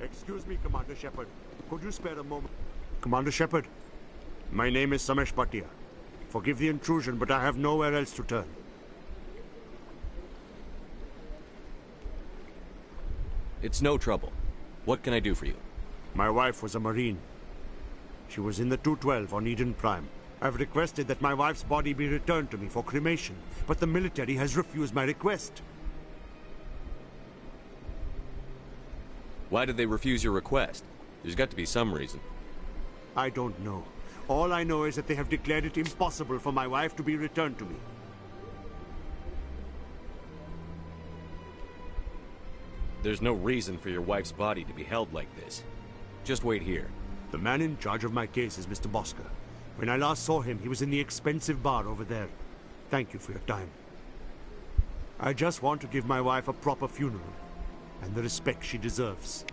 Speaker 2: Excuse me, Commander Shepard. Could you spare a moment? Commander Shepard, my name is Samesh Bhatia. Forgive the intrusion, but I have nowhere else to turn.
Speaker 4: It's no trouble. What can I do for you?
Speaker 2: My wife was a Marine. She was in the 212 on Eden Prime. I've requested that my wife's body be returned to me for cremation, but the military has refused my request.
Speaker 4: Why did they refuse your request? There's got to be some reason.
Speaker 2: I don't know. All I know is that they have declared it impossible for my wife to be returned to me.
Speaker 4: There's no reason for your wife's body to be held like this. Just wait here.
Speaker 2: The man in charge of my case is Mr. Bosca. When I last saw him, he was in the expensive bar over there. Thank you for your time. I just want to give my wife a proper funeral, and the respect she deserves.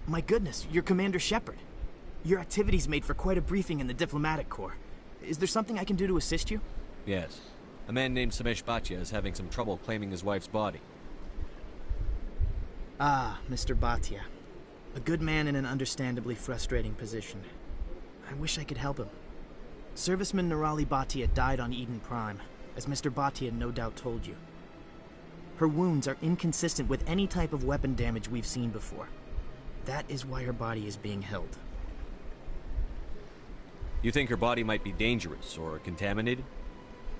Speaker 3: My goodness, you're Commander Shepard. Your activities made for quite a briefing in the Diplomatic Corps. Is there something I can do to assist you?
Speaker 4: Yes. A man named Samesh Bhatia is having some trouble claiming his wife's body.
Speaker 3: Ah, Mr. Bhatia. A good man in an understandably frustrating position. I wish I could help him. Serviceman Nirali Bhatia died on Eden Prime, as Mr. Bhatia no doubt told you. Her wounds are inconsistent with any type of weapon damage we've seen before. That is why her body is being held.
Speaker 4: You think her body might be dangerous or contaminated?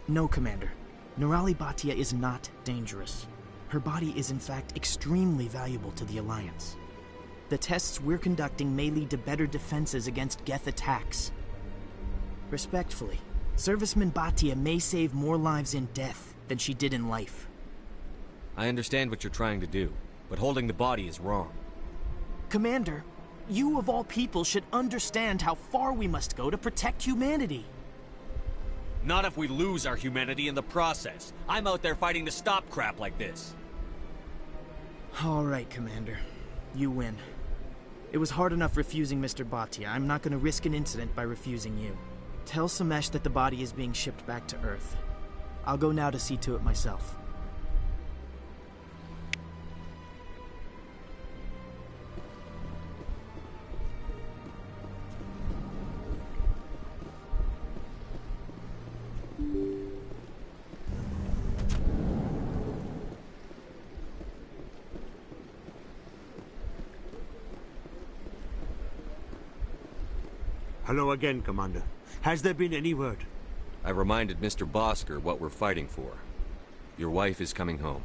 Speaker 3: No, Commander. Nirali Bhatia is not dangerous. Her body is in fact extremely valuable to the Alliance. The tests we're conducting may lead to better defenses against Geth attacks. Respectfully, Serviceman Bhatia may save more lives in death than she did in life.
Speaker 4: I understand what you're trying to do, but holding the body is wrong.
Speaker 3: Commander, you of all people should understand how far we must go to protect humanity.
Speaker 17: Not if we lose our humanity in the process. I'm out there fighting to stop crap like this.
Speaker 3: All right, Commander. You win. It was hard enough refusing Mr. Bhatia. I'm not going to risk an incident by refusing you. Tell Samesh that the body is being shipped back to Earth. I'll go now to see to it myself.
Speaker 2: Hello again, Commander. Has there been any word?
Speaker 4: I reminded Mr. Bosker what we're fighting for. Your wife is coming home.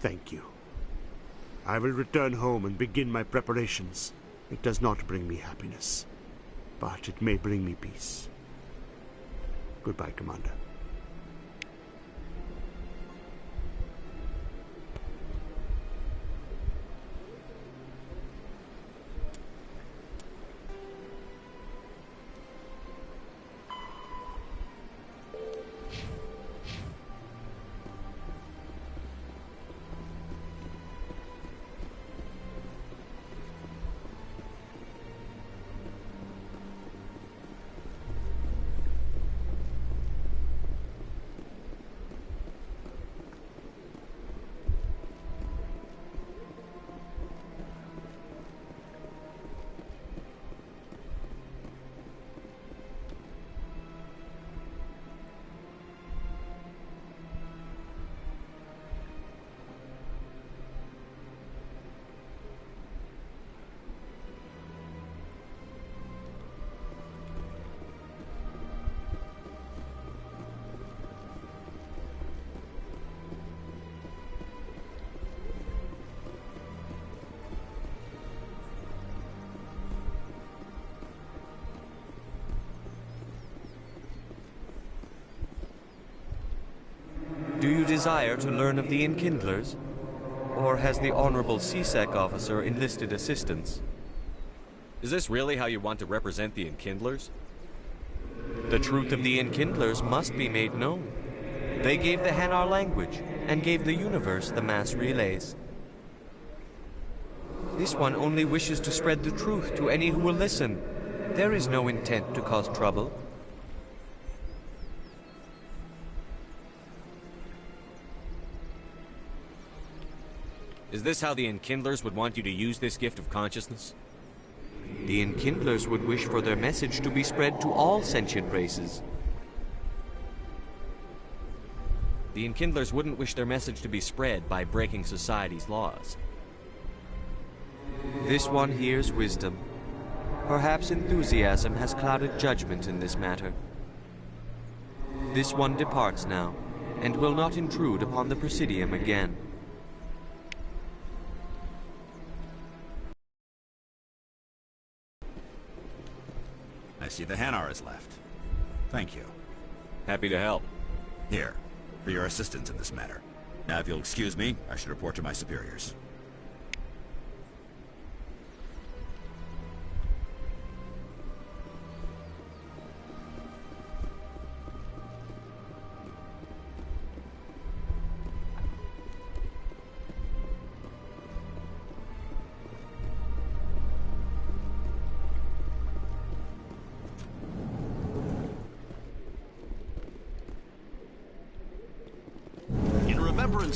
Speaker 2: Thank you. I will return home and begin my preparations. It does not bring me happiness, but it may bring me peace. Goodbye, Commander.
Speaker 5: Do you desire to learn of the Enkindlers? Or has the Honorable CSEC officer enlisted assistance?
Speaker 4: Is this really how you want to represent the Enkindlers?
Speaker 5: The truth of the Enkindlers must be made known. They gave the Hanar language, and gave the universe the mass relays. This one only wishes to spread the truth to any who will listen. There is no intent to cause trouble.
Speaker 4: Is this how the Enkindlers would want you to use this gift of consciousness?
Speaker 5: The Enkindlers would wish for their message to be spread to all sentient races.
Speaker 4: The Enkindlers wouldn't wish their message to be spread by breaking society's laws.
Speaker 5: This one hears wisdom. Perhaps enthusiasm has clouded judgment in this matter. This one departs now, and will not intrude upon the Presidium again.
Speaker 6: I see the Hanar is left. Thank you.
Speaker 4: Happy to help.
Speaker 6: Here, for your assistance in this matter. Now, if you'll excuse me, I should report to my superiors.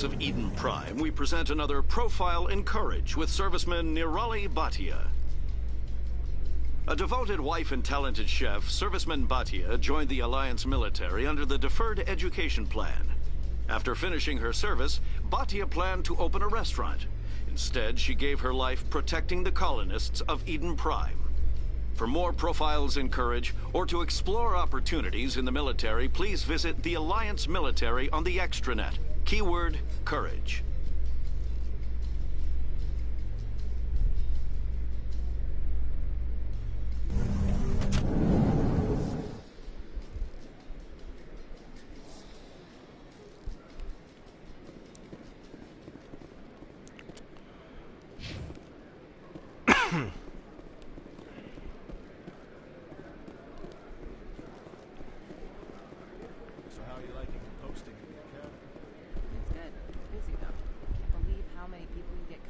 Speaker 7: Of Eden Prime, we present another Profile in Courage with serviceman Nirali Bhatia. A devoted wife and talented chef, serviceman Bhatia joined the Alliance military under the Deferred Education Plan. After finishing her service, Bhatia planned to open a restaurant. Instead, she gave her life protecting the colonists of Eden Prime. For more Profiles in Courage, or to explore opportunities in the military, please visit the Alliance military on the extranet. Keyword, courage.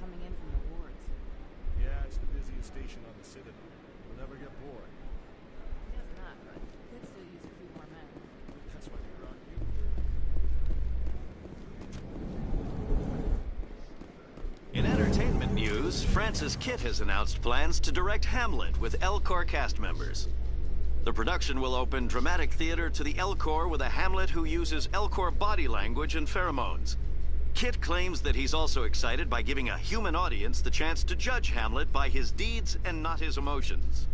Speaker 19: coming in from the wards.
Speaker 12: Yeah, it's the busiest station on the Citadel. We'll never get bored.
Speaker 19: I guess not, but could still use a few more men.
Speaker 12: That's why we brought you.
Speaker 7: In entertainment news, Francis Kitt has announced plans to direct Hamlet with Elcor cast members. The production will open dramatic theater to the Elcor with a Hamlet who uses Elcor body language and pheromones. Kitt claims that he's also excited by giving a human audience the chance to judge Hamlet by his deeds and not his emotions.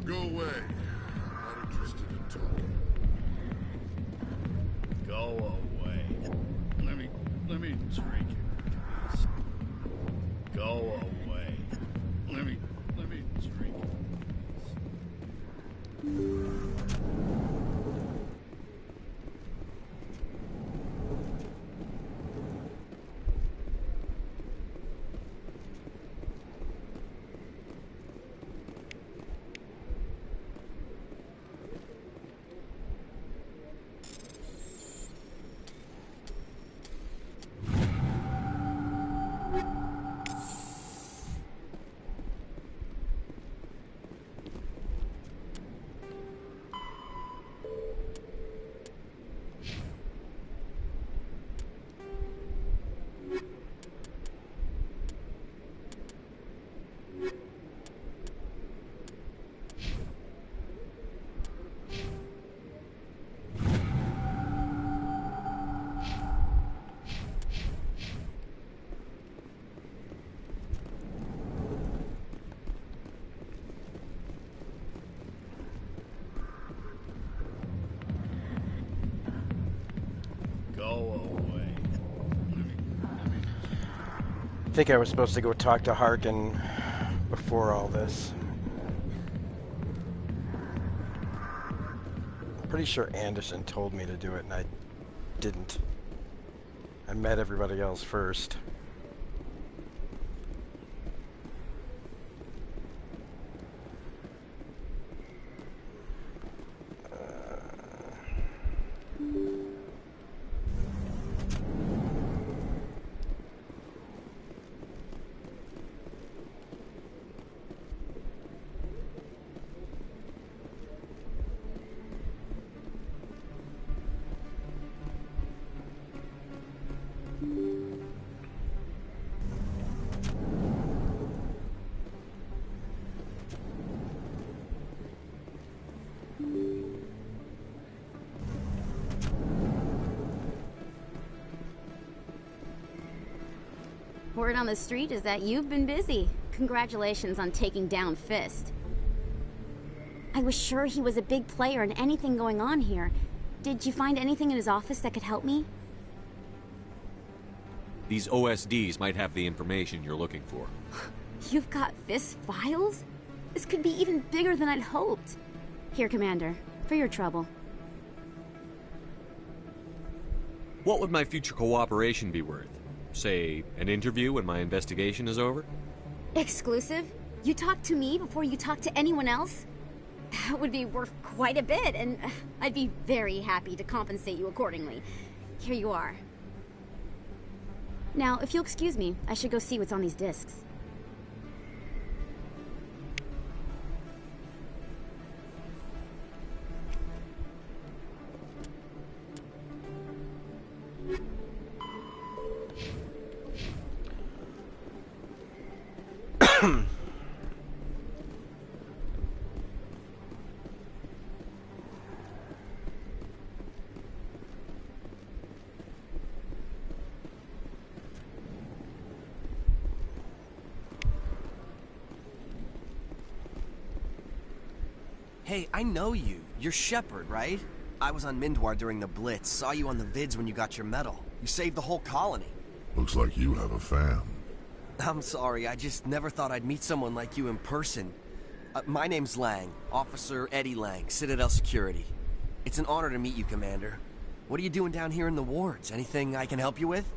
Speaker 9: Go away. I'm not interested in talking.
Speaker 1: Go away. Let me drink it, please. Go away. Let me drink it, please.
Speaker 8: I think I was supposed to go talk to Harkin before all this. I'm pretty sure Anderson told me to do it and I didn't. I met everybody else first.
Speaker 15: Word on the street is that you've been busy. Congratulations on taking down Fist. I was sure he was a big player in anything going on here. Did you find anything in his office that could help me?
Speaker 4: These OSDs might have the information you're looking for.
Speaker 15: You've got Fist files? This could be even bigger than I'd hoped. Here, Commander, for your trouble.
Speaker 4: What would my future cooperation be worth? Say, an interview when my investigation is over?
Speaker 15: Exclusive? You talk to me before you talk to anyone else? That would be worth quite a bit, and I'd be very happy to compensate you accordingly. Here you are. Now, if you'll excuse me, I should go see what's on these discs.
Speaker 11: Hey, I know you. You're Shepard, right? I was on Mindwar during the Blitz. Saw you on the vids when you got your medal. You saved the whole colony.
Speaker 9: Looks like you have a fam.
Speaker 11: I'm sorry, I just never thought I'd meet someone like you in person. My name's Lang, Officer Eddie Lang, Citadel Security. It's an honor to meet you, Commander. What are you doing down here in the wards? Anything I can help you with?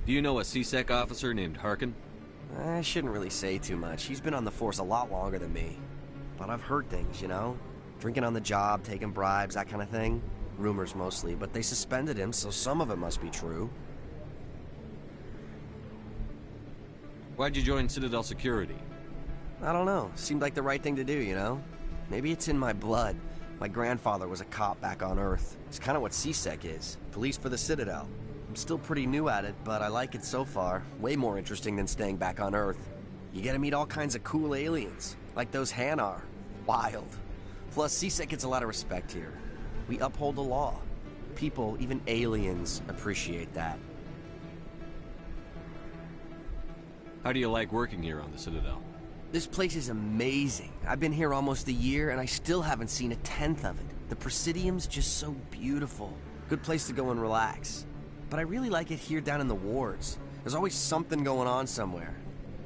Speaker 4: Do you know a C-Sec officer named Harkin?
Speaker 11: I shouldn't really say too much. He's been on the force a lot longer than me. But I've heard things, you know? Drinking on the job, taking bribes, that kind of thing. Rumors mostly, but they suspended him, so some of it must be true.
Speaker 4: Why'd you join Citadel Security?
Speaker 11: I don't know. Seemed like the right thing to do, you know? Maybe it's in my blood. My grandfather was a cop back on Earth. It's kind of what C-Sec is. Police for the Citadel. I'm still pretty new at it, but I like it so far. Way more interesting than staying back on Earth. You get to meet all kinds of cool aliens, like those Hanar. Wild. Plus, C-Sec gets a lot of respect here. We uphold the law. People, even aliens, appreciate that.
Speaker 4: How do you like working here on the Citadel?
Speaker 11: This place is amazing. I've been here almost a year, and I still haven't seen a tenth of it. The Presidium's just so beautiful. Good place to go and relax. But I really like it here down in the wards. There's always something going on somewhere.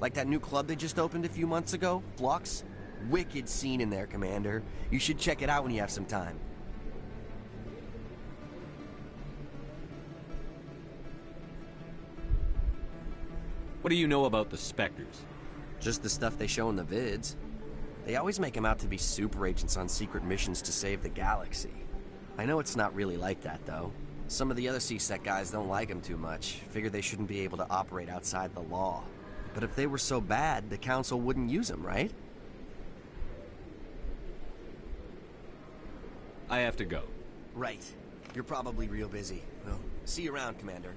Speaker 11: Like that new club they just opened a few months ago, Flux. Wicked scene in there, Commander. You should check it out when you have some time.
Speaker 4: What do you know about the Spectres?
Speaker 11: Just the stuff they show in the vids. They always make them out to be super agents on secret missions to save the galaxy. I know it's not really like that, though. Some of the other C-Sec guys don't like them too much. Figure they shouldn't be able to operate outside the law. But if they were so bad, the Council wouldn't use them, right?
Speaker 4: I have to go.
Speaker 11: Right. You're probably real busy. Well, see you around, Commander.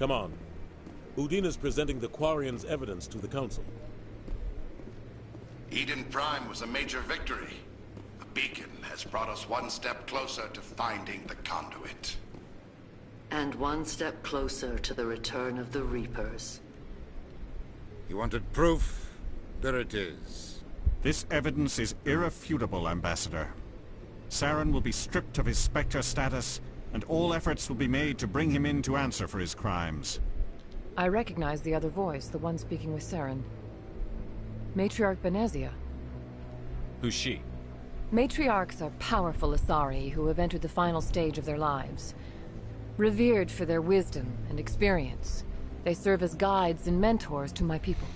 Speaker 12: Come on. Udina's presenting the Quarians' evidence to the Council.
Speaker 23: Eden Prime was a major victory. The beacon has brought us one step closer to finding the conduit.
Speaker 24: And one step closer to the return of the Reapers.
Speaker 22: You wanted proof? There it is.
Speaker 13: This evidence is irrefutable, Ambassador. Saren will be stripped of his Spectre status, and all efforts will be made to bring him in to answer for his crimes.
Speaker 19: I recognize the other voice, the one speaking with Saren. Matriarch Benezia.
Speaker 4: Who's she?
Speaker 19: Matriarchs are powerful Asari who have entered the final stage of their lives. Revered for their wisdom and experience, they serve as guides and mentors to my people.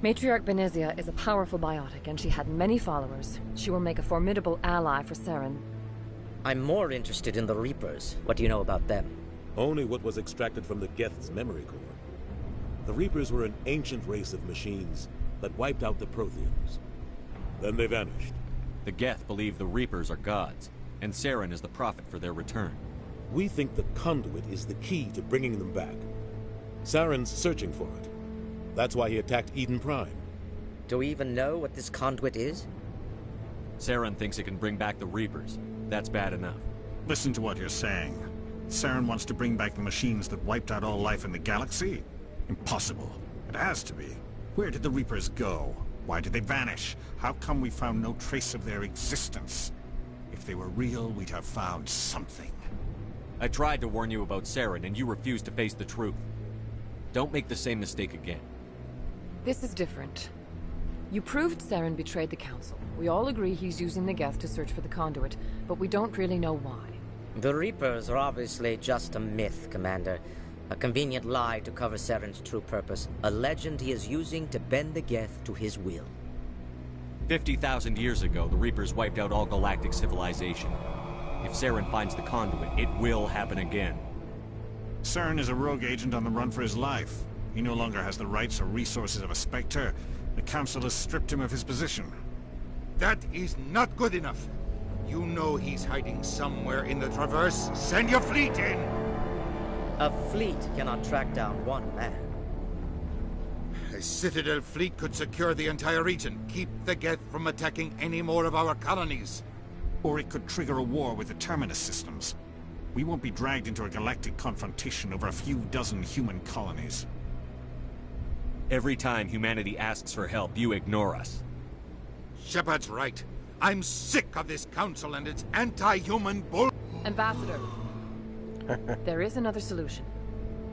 Speaker 19: Matriarch Benezia is a powerful biotic, and she had many followers. She will make a formidable ally for Saren.
Speaker 10: I'm more interested in the Reapers. What do you know about them?
Speaker 12: Only what was extracted from the Geth's memory core. The Reapers were an ancient race of machines that wiped out the Protheans. Then they vanished.
Speaker 4: The Geth believe the Reapers are gods, and Saren is the prophet for their return.
Speaker 12: We think the Conduit is the key to bringing them back. Saren's searching for it. That's why he attacked Eden Prime.
Speaker 10: Do we even know what this Conduit is?
Speaker 4: Saren thinks it can bring back the Reapers. That's bad enough.
Speaker 13: Listen to what you're saying. Saren wants to bring back the machines that wiped out all life in the galaxy? Impossible. It has to be. Where did the Reapers go? Why did they vanish? How come we found no trace of their existence? If they were real, we'd have found something.
Speaker 4: I tried to warn you about Saren, and you refused to face the truth. Don't make the same mistake again.
Speaker 19: This is different. You proved Saren betrayed the Council. We all agree he's using the Geth to search for the Conduit, but we don't really know why.
Speaker 10: The Reapers are obviously just a myth, Commander. A convenient lie to cover Saren's true purpose. A legend he is using to bend the Geth to his will.
Speaker 4: 50,000 years ago, the Reapers wiped out all galactic civilization. If Saren finds the Conduit, it will happen again.
Speaker 13: Saren is a rogue agent on the run for his life. He no longer has the rights or resources of a Spectre. The Council has stripped him of his position.
Speaker 22: That is not good enough. You know he's hiding somewhere in the Traverse. Send your fleet in!
Speaker 10: A fleet cannot track down one man.
Speaker 22: A Citadel fleet could secure the entire region, keep the Geth from attacking any more of our colonies.
Speaker 13: Or it could trigger a war with the Terminus systems. We won't be dragged into a galactic confrontation over a few dozen human colonies.
Speaker 4: Every time humanity asks for help, you ignore us.
Speaker 22: Shepard's right. I'm sick of this council and its anti-human bull...
Speaker 19: Ambassador, there is another solution.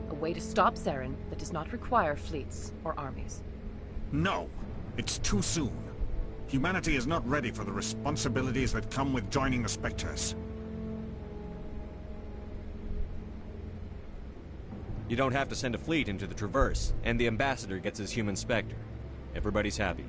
Speaker 19: A way to stop Saren that does not require fleets or armies.
Speaker 13: No! It's too soon. Humanity is not ready for the responsibilities that come with joining the Spectres.
Speaker 4: You don't have to send a fleet into the Traverse, and the Ambassador gets his human Spectre. Everybody's happy.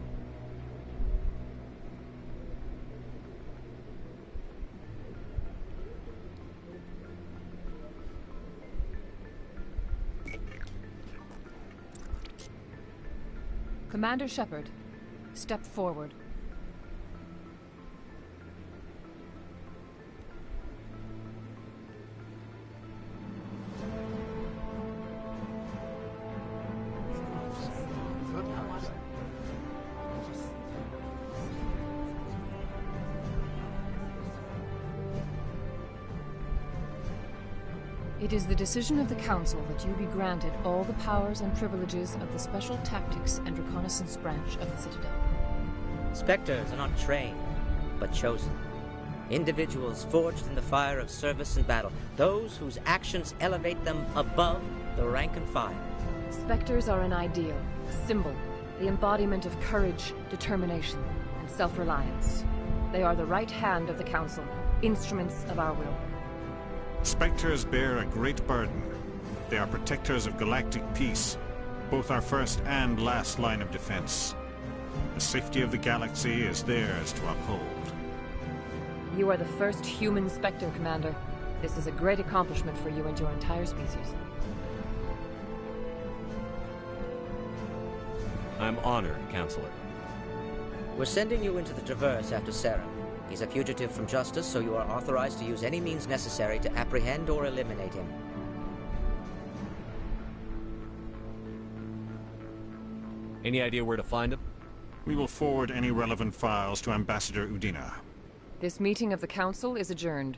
Speaker 19: Commander Shepard, step forward. It is the decision of the Council that you be granted all the powers and privileges of the Special Tactics and Reconnaissance branch of the Citadel.
Speaker 10: Spectres are not trained, but chosen. Individuals forged in the fire of service and battle. Those whose actions elevate them above the rank and file.
Speaker 19: Spectres are an ideal, a symbol, the embodiment of courage, determination, and self-reliance. They are the right hand of the Council, instruments of our will.
Speaker 13: Spectres bear a great burden. They are protectors of galactic peace, both our first and last line of defense. The safety of the galaxy is theirs to uphold.
Speaker 19: You are the first human Spectre, Commander. This is a great accomplishment for you and your entire species.
Speaker 4: I'm honored, Counselor.
Speaker 10: We're sending you into the Traverse after Saren. He's a fugitive from justice, so you are authorized to use any means necessary to apprehend or eliminate him.
Speaker 4: Any idea where to find him?
Speaker 13: We will forward any relevant files to Ambassador Udina.
Speaker 19: This meeting of the Council is adjourned.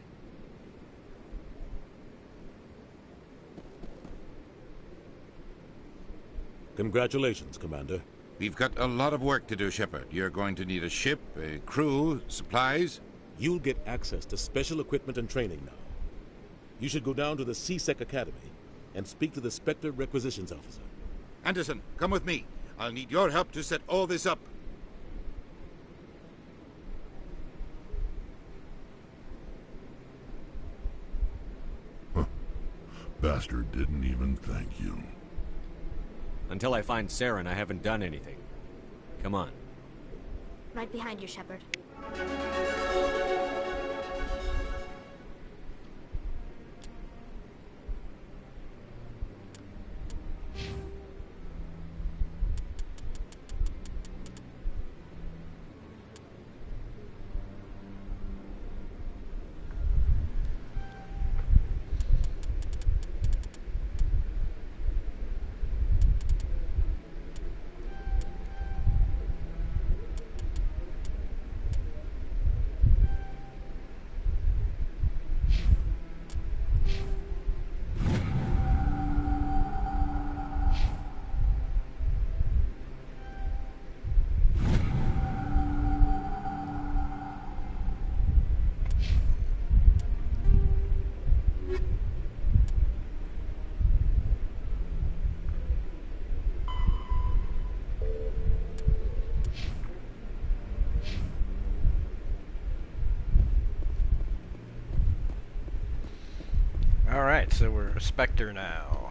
Speaker 12: Congratulations, Commander.
Speaker 22: We've got a lot of work to do, Shepard. You're going to need a ship, a crew, supplies.
Speaker 12: You'll get access to special equipment and training now. You should go down to the C-Sec Academy and speak to the Spectre Requisitions Officer.
Speaker 22: Anderson, come with me. I'll need your help to set all this up.
Speaker 9: Bastard didn't even thank you.
Speaker 4: Until I find Saren, I haven't done anything. Come on.
Speaker 21: Right behind you, Shepard.
Speaker 8: Alright, so we're a Spectre now.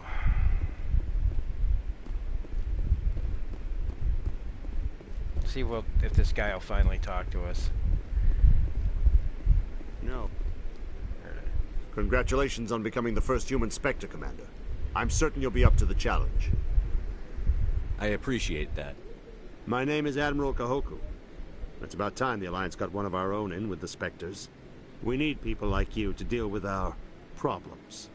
Speaker 8: See if this guy will finally talk to us.
Speaker 2: No. Congratulations on becoming the first human Spectre, Commander. I'm certain you'll be up to the challenge.
Speaker 4: I appreciate that.
Speaker 2: My name is Admiral Kahoku. It's about time the Alliance got one of our own in with the Spectres. We need people like you to deal with our problems.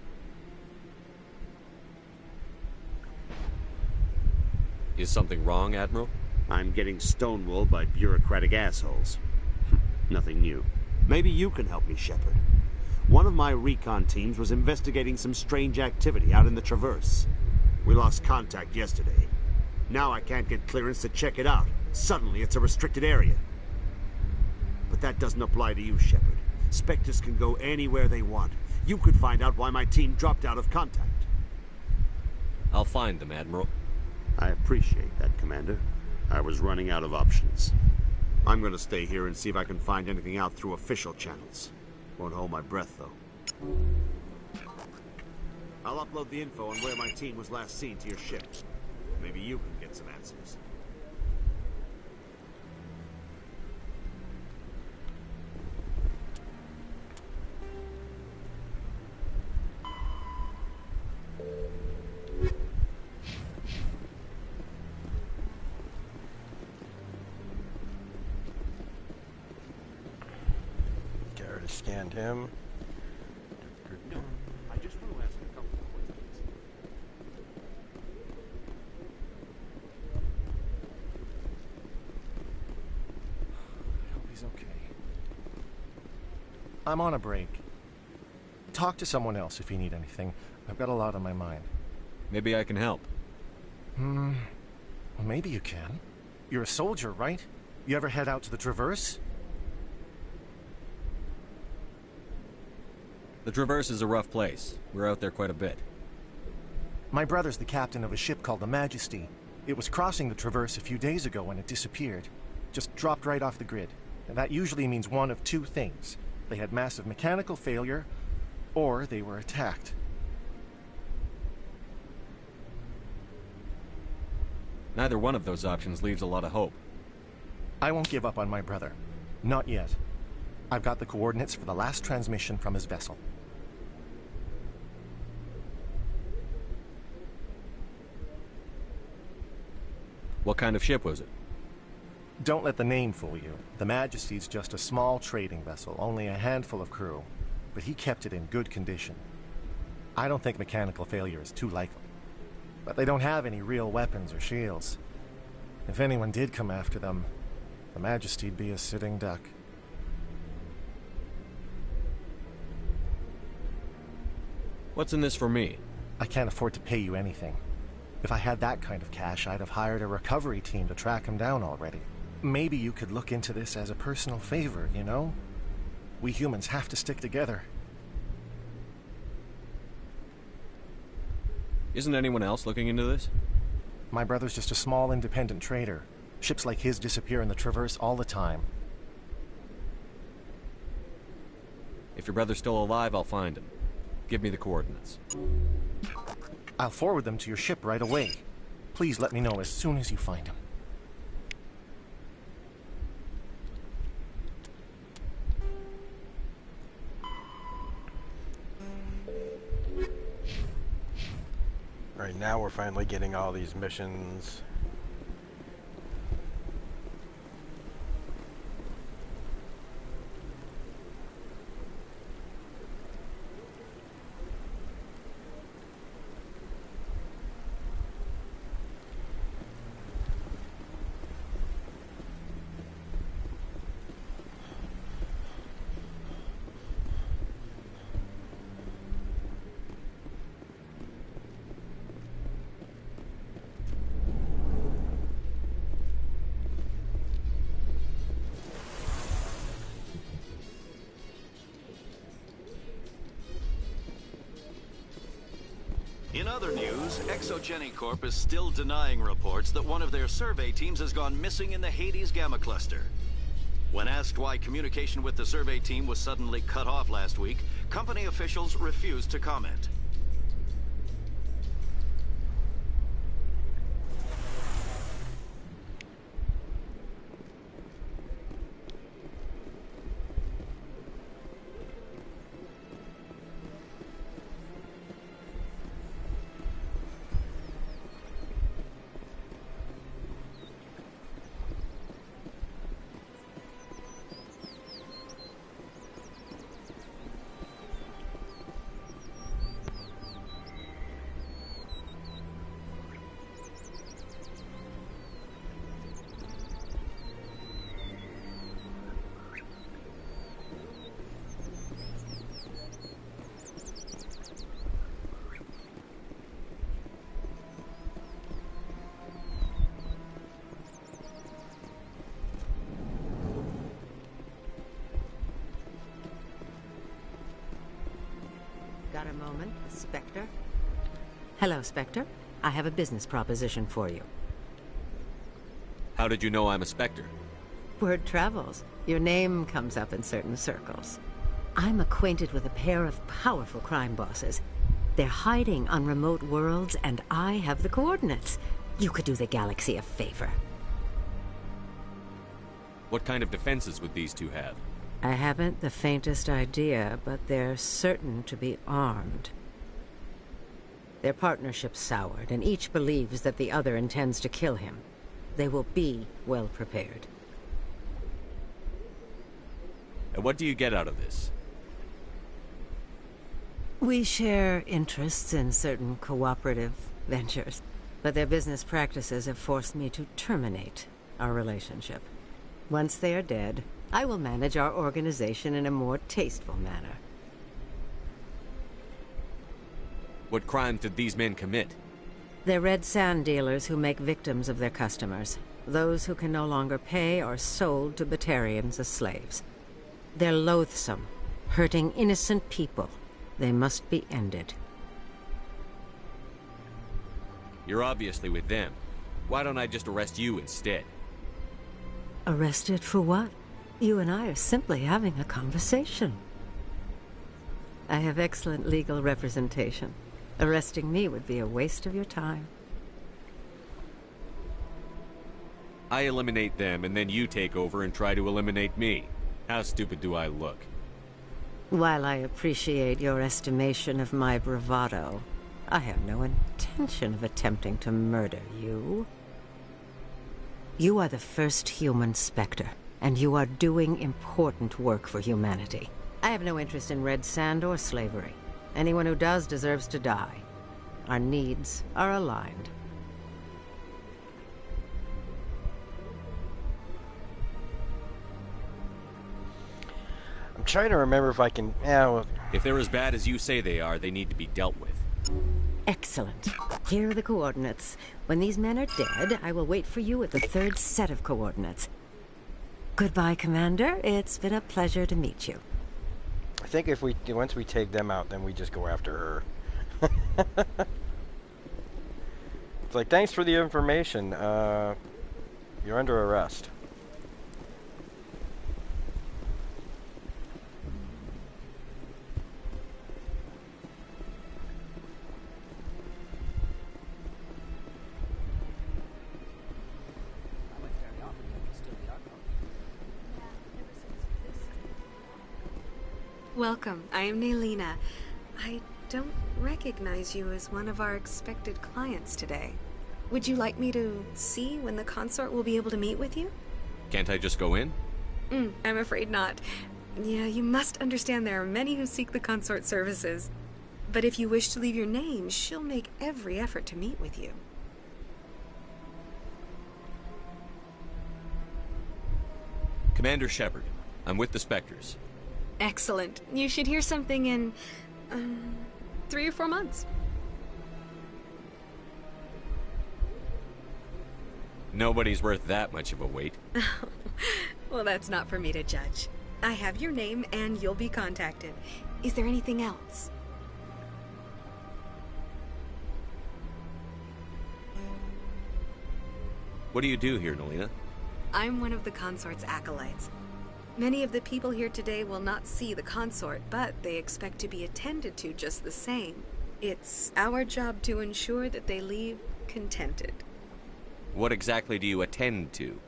Speaker 4: Is something wrong, Admiral?
Speaker 2: I'm getting stonewalled by bureaucratic assholes. Nothing new. Maybe you can help me, Shepard. One of my recon teams was investigating some strange activity out in the Traverse. We lost contact yesterday. Now I can't get clearance to check it out. Suddenly it's a restricted area. But that doesn't apply to you, Shepard. Spectres can go anywhere they want. You could find out why my team dropped out of contact.
Speaker 4: I'll find them, Admiral.
Speaker 2: I appreciate that, Commander. I was running out of options. I'm gonna stay here and see if I can find anything out through official channels. Won't hold my breath, though. I'll upload the info on where my team was last seen to your ship. Maybe you can get some answers.
Speaker 8: Scanned him.
Speaker 2: No, I just want to ask a couple of questions.
Speaker 14: I hope he's okay. I'm on a break. Talk to someone else if you need anything. I've got a lot on my mind.
Speaker 4: Maybe I can help.
Speaker 14: Well, maybe you can. You're a soldier, right? You ever head out to the Traverse?
Speaker 4: The Traverse is a rough place. We're out there quite a bit.
Speaker 14: My brother's the captain of a ship called the Majesty. It was crossing the Traverse a few days ago when it disappeared. Just dropped right off the grid. And that usually means one of two things. They had massive mechanical failure, or they were attacked.
Speaker 4: Neither one of those options leaves a lot of hope.
Speaker 14: I won't give up on my brother. Not yet. I've got the coordinates for the last transmission from his vessel.
Speaker 4: What kind of ship was it?
Speaker 14: Don't let the name fool you. The Majesty's just a small trading vessel, only a handful of crew. But he kept it in good condition. I don't think mechanical failure is too likely. But they don't have any real weapons or shields. If anyone did come after them, the Majesty'd be a sitting duck.
Speaker 4: What's in this for me?
Speaker 14: I can't afford to pay you anything. If I had that kind of cash, I'd have hired a recovery team to track him down already. Maybe you could look into this as a personal favor, you know? We humans have to stick together.
Speaker 4: Isn't anyone else looking into this?
Speaker 14: My brother's just a small independent trader. Ships like his disappear in the Traverse all the time.
Speaker 4: If your brother's still alive, I'll find him. Give me the coordinates.
Speaker 14: I'll forward them to your ship right away. Please let me know as soon as you find them.
Speaker 8: Alright, now we're finally getting all these missions.
Speaker 7: In other news, Exogeny Corp is still denying reports that one of their survey teams has gone missing in the Hades Gamma Cluster. When asked why communication with the survey team was suddenly cut off last week, company officials refused to comment.
Speaker 16: Got a moment, Spectre? Hello, Spectre. I have a business proposition for you.
Speaker 4: How did you know I'm a Spectre?
Speaker 16: Word travels. Your name comes up in certain circles. I'm acquainted with a pair of powerful crime bosses. They're hiding on remote worlds, and I have the coordinates. You could do the galaxy a favor.
Speaker 4: What kind of defenses would these two have?
Speaker 16: I haven't the faintest idea, but they're certain to be armed. Their partnership's soured, and each believes that the other intends to kill him. They will be well prepared.
Speaker 4: And what do you get out of this?
Speaker 16: We share interests in certain cooperative ventures, but their business practices have forced me to terminate our relationship. Once they are dead, I will manage our organization in a more tasteful manner.
Speaker 4: What crimes did these men commit?
Speaker 16: They're red sand dealers who make victims of their customers. Those who can no longer pay are sold to Batarians as slaves. They're loathsome, hurting innocent people. They must be ended.
Speaker 4: You're obviously with them. Why don't I just arrest you instead?
Speaker 16: Arrested for what? You and I are simply having a conversation. I have excellent legal representation. Arresting me would be a waste of your time.
Speaker 4: I eliminate them, and then you take over and try to eliminate me. How stupid do I look?
Speaker 16: While I appreciate your estimation of my bravado, I have no intention of attempting to murder you. You are the first human Spectre, and you are doing important work for humanity. I have no interest in red sand or slavery. Anyone who does deserves to die. Our needs are aligned.
Speaker 8: I'm trying to remember if I can...
Speaker 4: If they're as bad as you say they are, they need to be dealt with.
Speaker 16: Excellent. Here are the coordinates. When these men are dead, I will wait for you at the third set of coordinates. Goodbye, Commander. It's been a pleasure to meet you.
Speaker 8: I think if once we take them out, then we just go after her. It's like, thanks for the information. You're under arrest.
Speaker 3: Welcome. I am Nelina. I don't recognize you as one of our expected clients today. Would you like me to see when the consort will be able to meet with you?
Speaker 4: Can't I just go in?
Speaker 3: I'm afraid not. Yeah, you must understand there are many who seek the consort services. But if you wish to leave your name, she'll make every effort to meet with you.
Speaker 4: Commander Shepard, I'm with the Spectres.
Speaker 3: Excellent. You should hear something in 3 or 4 months.
Speaker 4: Nobody's worth that much of a wait.
Speaker 3: Well, that's not for me to judge. I have your name and you'll be contacted. Is there anything else?
Speaker 4: What do you do here, Nelina?
Speaker 3: I'm one of the consort's acolytes. Many of the people here today will not see the consort, but they expect to be attended to just the same. It's our job to ensure that they leave contented.
Speaker 4: What exactly do you attend to?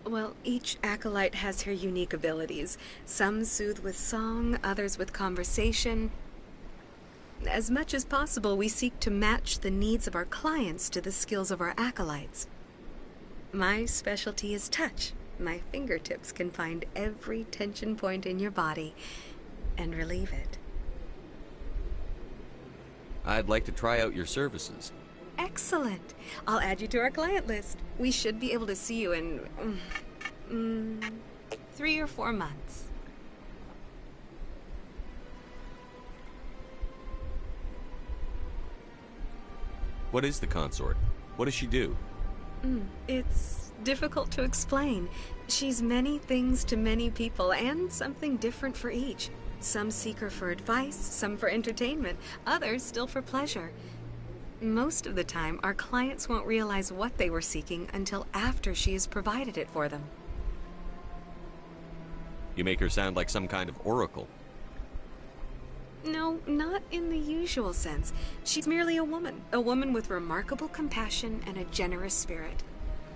Speaker 3: Well, each acolyte has her unique abilities. Some soothe with song, others with conversation. As much as possible, we seek to match the needs of our clients to the skills of our acolytes. My specialty is touch. My fingertips can find every tension point in your body and relieve it.
Speaker 4: I'd like to try out your services.
Speaker 3: Excellent. I'll add you to our client list. We should be able to see you in 3 or 4 months.
Speaker 4: What is the consort? What does she do?
Speaker 3: It's difficult to explain. She's many things to many people, and something different for each. Some seek her for advice, some for entertainment, others still for pleasure. Most of the time, our clients won't realize what they were seeking until after she has provided it for them.
Speaker 4: You make her sound like some kind of oracle.
Speaker 3: No, not in the usual sense. She's merely a woman with remarkable compassion and a generous spirit.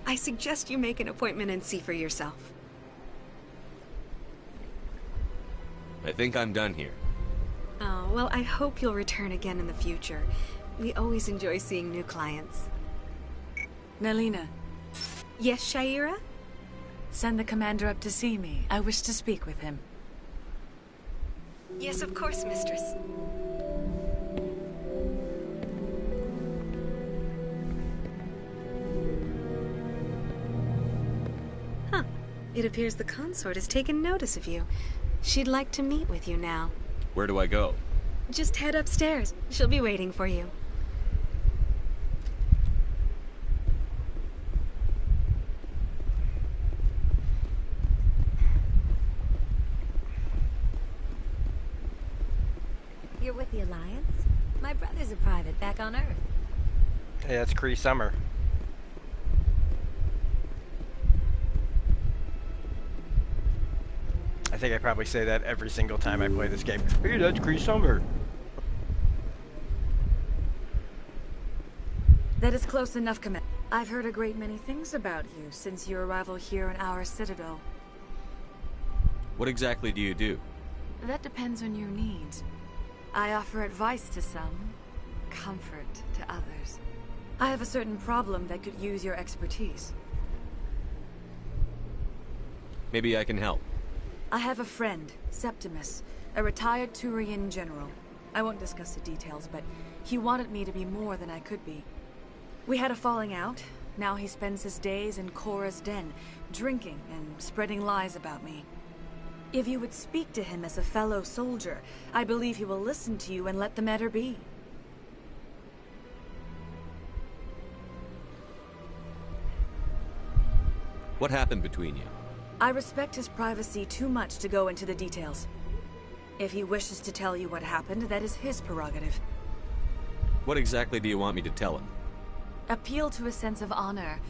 Speaker 3: I suggest you make an appointment and see for yourself.
Speaker 4: I think I'm done here.
Speaker 3: Oh, well, I hope you'll return again in the future. We always enjoy seeing new clients.
Speaker 17: Nelina.
Speaker 3: Yes, Shaira?
Speaker 17: Send the commander up to see me. I wish to speak with him.
Speaker 3: Yes, of course, mistress. Huh. It appears the consort has taken notice of you. She'd like to meet with you now.
Speaker 4: Where do I go?
Speaker 3: Just head upstairs. She'll be waiting for you.
Speaker 18: You're with the Alliance? My brother's a private back on Earth.
Speaker 8: Yeah, it's Kree Summer. I think I probably say that every single time I play this game. Hey, that's Kree Summer.
Speaker 17: That is close enough, Commander. I've heard a great many things about you since your arrival here in our citadel.
Speaker 4: What exactly do you do?
Speaker 17: That depends on your needs. I offer advice to some, comfort to others. I have a certain problem that could use your expertise.
Speaker 4: Maybe I can help.
Speaker 17: I have a friend, Septimus, a retired Turian general. I won't discuss the details, but he wanted me to be more than I could be. We had a falling out. Now he spends his days in Korra's den, drinking and spreading lies about me. If you would speak to him as a fellow soldier, I believe he will listen to you and let the matter be.
Speaker 4: What happened between you?
Speaker 17: I respect his privacy too much to go into the details. If he wishes to tell you what happened, that is his prerogative.
Speaker 4: What exactly do you want me to tell him?
Speaker 17: Appeal to his sense of honor.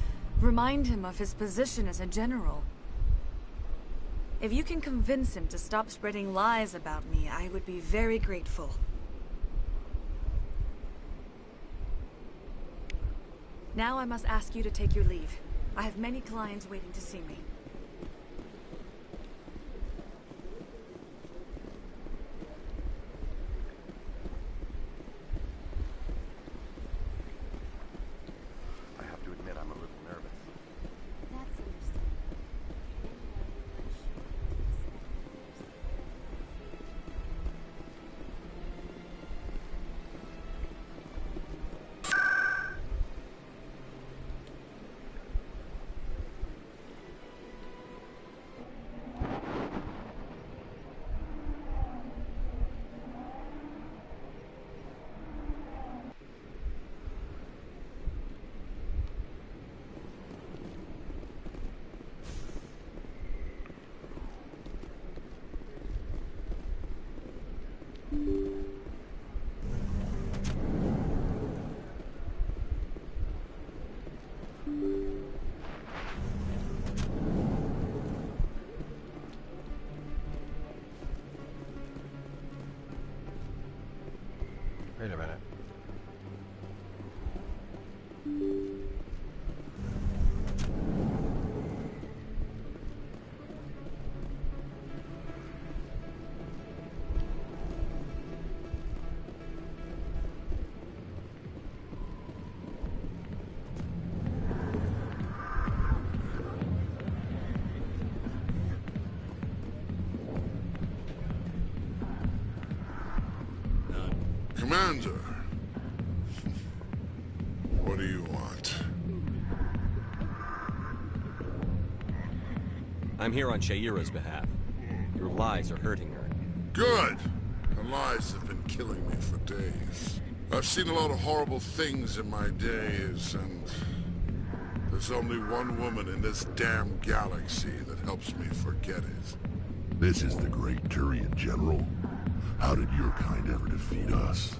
Speaker 17: Remind him of his position as a general. If you can convince him to stop spreading lies about me, I would be very grateful. Now I must ask you to take your leave. I have many clients waiting to see me.
Speaker 9: Commander. What do you want?
Speaker 4: I'm here on Sha'ira's behalf. Your lies are hurting her.
Speaker 9: Good! Her lies have been killing me for days. I've seen a lot of horrible things in my days, and there's only one woman in this damn galaxy that helps me forget it. This is the great Turian General. How did your kind ever defeat us?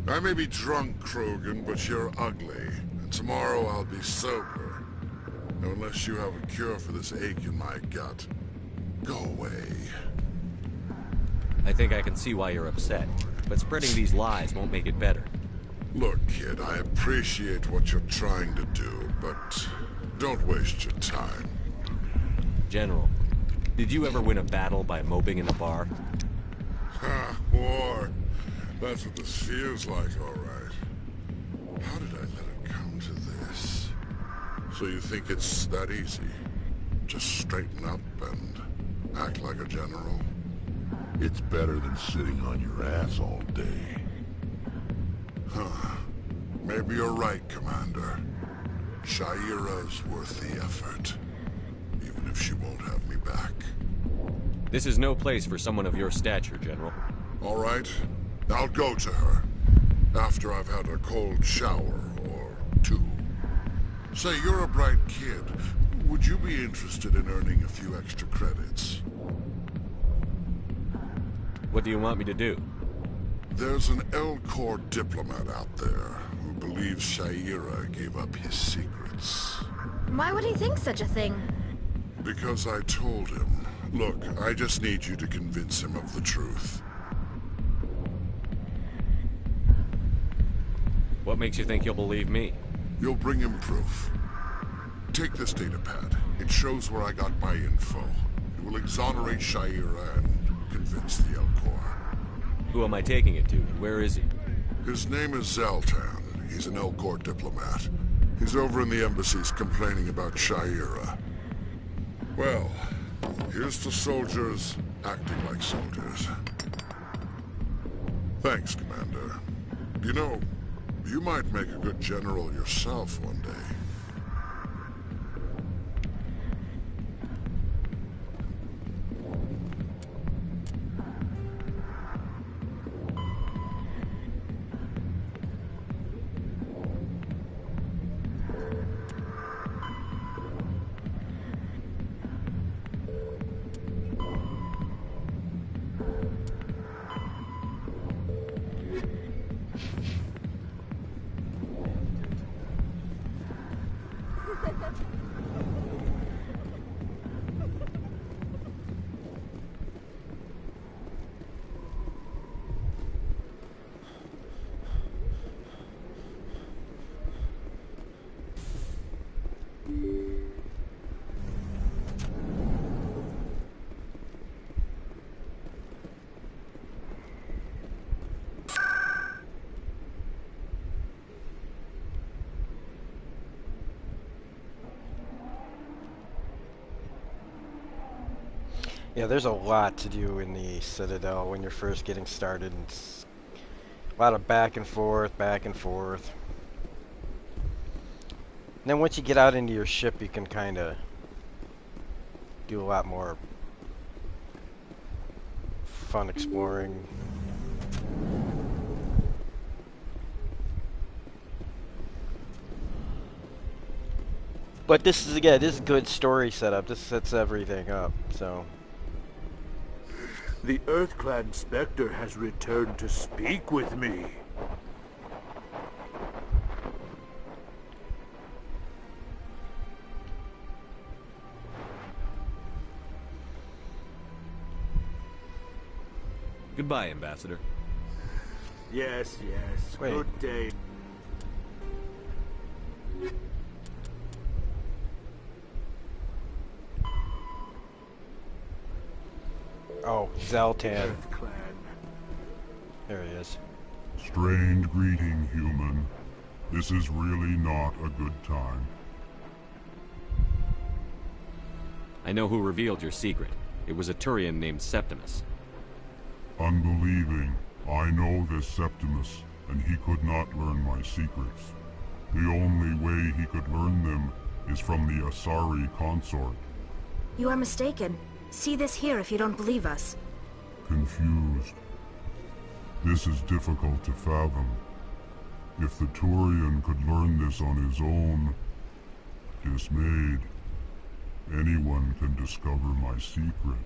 Speaker 9: I may be drunk, Krogan, but you're ugly. And tomorrow I'll be sober. Unless you have a cure for this ache in my gut. Go away.
Speaker 4: I think I can see why you're upset, but spreading these lies won't make it better.
Speaker 9: Look, kid, I appreciate what you're trying to do, but don't waste your time.
Speaker 4: General, did you ever win a battle by moping in a bar?
Speaker 9: Ha, war. That's what this feels like, all right. How did I let it come to this? So you think it's that easy? Just straighten up and act like a general? It's better than sitting on your ass all day. Huh. Maybe you're right, Commander. Sha'ira's worth the effort. Even if she won't have me back.
Speaker 4: This is no place for someone of your stature, General.
Speaker 9: All right. I'll go to her. After I've had a cold shower, or two. Say, you're a bright kid. Would you be interested in earning a few extra credits?
Speaker 4: What do you want me to do?
Speaker 9: There's an Elcor diplomat out there who believes Sha'ira gave up his secrets.
Speaker 21: Why would he think such a thing?
Speaker 9: Because I told him. Look, I just need you to convince him of the truth.
Speaker 4: What makes you think you'll believe me?
Speaker 9: You'll bring him proof. Take this datapad. It shows where I got my info. It will exonerate Sha'ira and convince the Elcor.
Speaker 4: Who am I taking it to? Where is he?
Speaker 9: His name is Zaltan. He's an Elcor diplomat. He's over in the embassies complaining about Sha'ira. Well, here's to soldiers acting like soldiers. Thanks, Commander. You know, you might make a good general yourself one day.
Speaker 8: Yeah, there's a lot to do in the Citadel when you're first getting started. It's a lot of back and forth, back and forth. And then once you get out into your ship, you can kind of do a lot more fun exploring. But this is, again, this is good story setup. This sets everything up, so...
Speaker 2: The EarthClan Spectre has returned to speak with me.
Speaker 4: Goodbye, Ambassador.
Speaker 2: Yes, yes.
Speaker 8: Wait.
Speaker 2: Good day.
Speaker 8: Oh, Zaltan. There he is.
Speaker 9: Strange greeting, human. This is really not a good time.
Speaker 4: I know who revealed your secret. It was a Turian named Septimus.
Speaker 9: Unbelieving. I know this Septimus, and he could not learn my secrets. The only way he could learn them is from the Asari consort.
Speaker 21: You are mistaken. See this here if you don't believe us.
Speaker 9: Confused. This is difficult to fathom. If the Turian could learn this on his own, dismayed, anyone can discover my secret.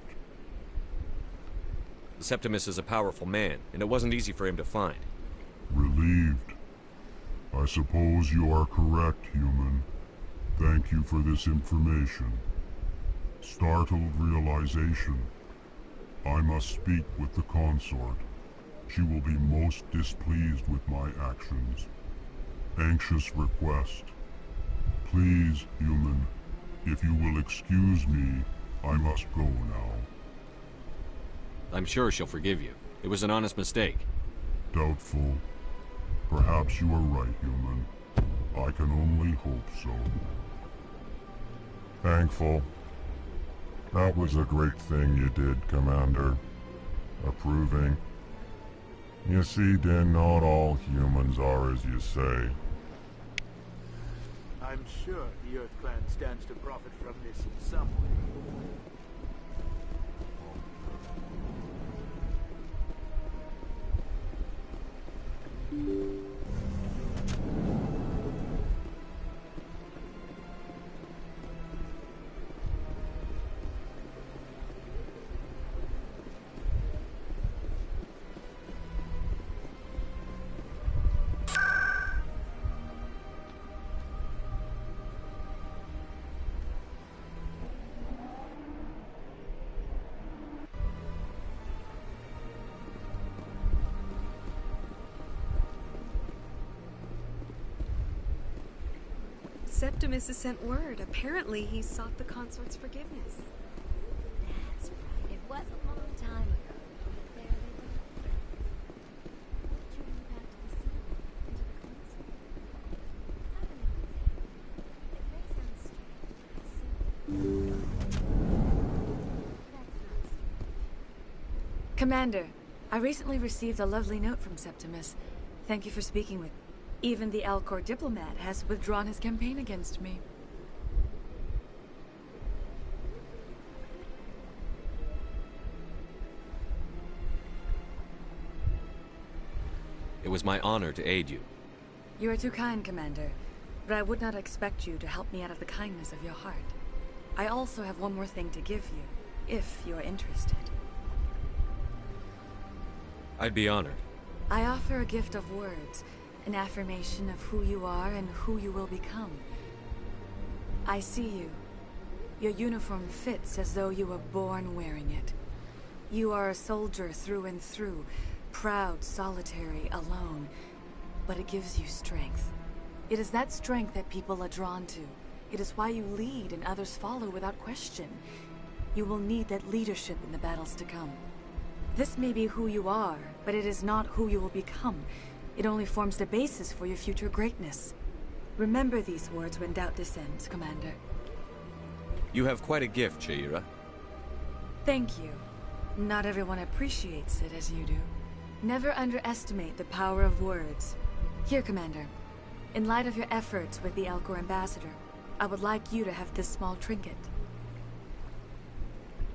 Speaker 4: Septimus is a powerful man, and it wasn't easy for him to find.
Speaker 9: Relieved. I suppose you are correct, human. Thank you for this information. Startled realization. I must speak with the consort. She will be most displeased with my actions. Anxious request. Please, human, if you will excuse me, I must go now.
Speaker 4: I'm sure she'll forgive you. It was an honest mistake.
Speaker 9: Doubtful. Perhaps you are right, human. I can only hope so. Thankful. That was a great thing you did, Commander. Approving. You see, Din, not all humans are as you say.
Speaker 1: I'm sure the Earth Clan stands to profit from this in some way.
Speaker 3: Septimus has sent word. Apparently, he sought the consort's forgiveness.
Speaker 18: That's right. It was a long time ago. There they were. What drew you back to the city, into the consort? I don't know exactly. It may sound strange, but that's not strange.
Speaker 17: Commander, I recently received a lovely note from Septimus. Thank you for speaking with me. Even the Alcor diplomat has withdrawn his campaign against me.
Speaker 4: It was my honor to aid you.
Speaker 17: You are too kind, Commander, but I would not expect you to help me out of the kindness of your heart. I also have one more thing to give you, if you are interested.
Speaker 4: I'd be honored.
Speaker 17: I offer a gift of words, an affirmation of who you are and who you will become. I see you. Your uniform fits as though you were born wearing it. You are a soldier through and through, proud, solitary, alone, but it gives you strength. It is that strength that people are drawn to. It is why you lead and others follow without question. You will need that leadership in the battles to come. This may be who you are, but it is not who you will become. It only forms the basis for your future greatness. Remember these words when doubt descends, Commander.
Speaker 4: You have quite a gift, Sha'ira.
Speaker 17: Thank you. Not everyone appreciates it as you do. Never underestimate the power of words. Here, Commander. In light of your efforts with the Alcor ambassador, I would like you to have this small trinket.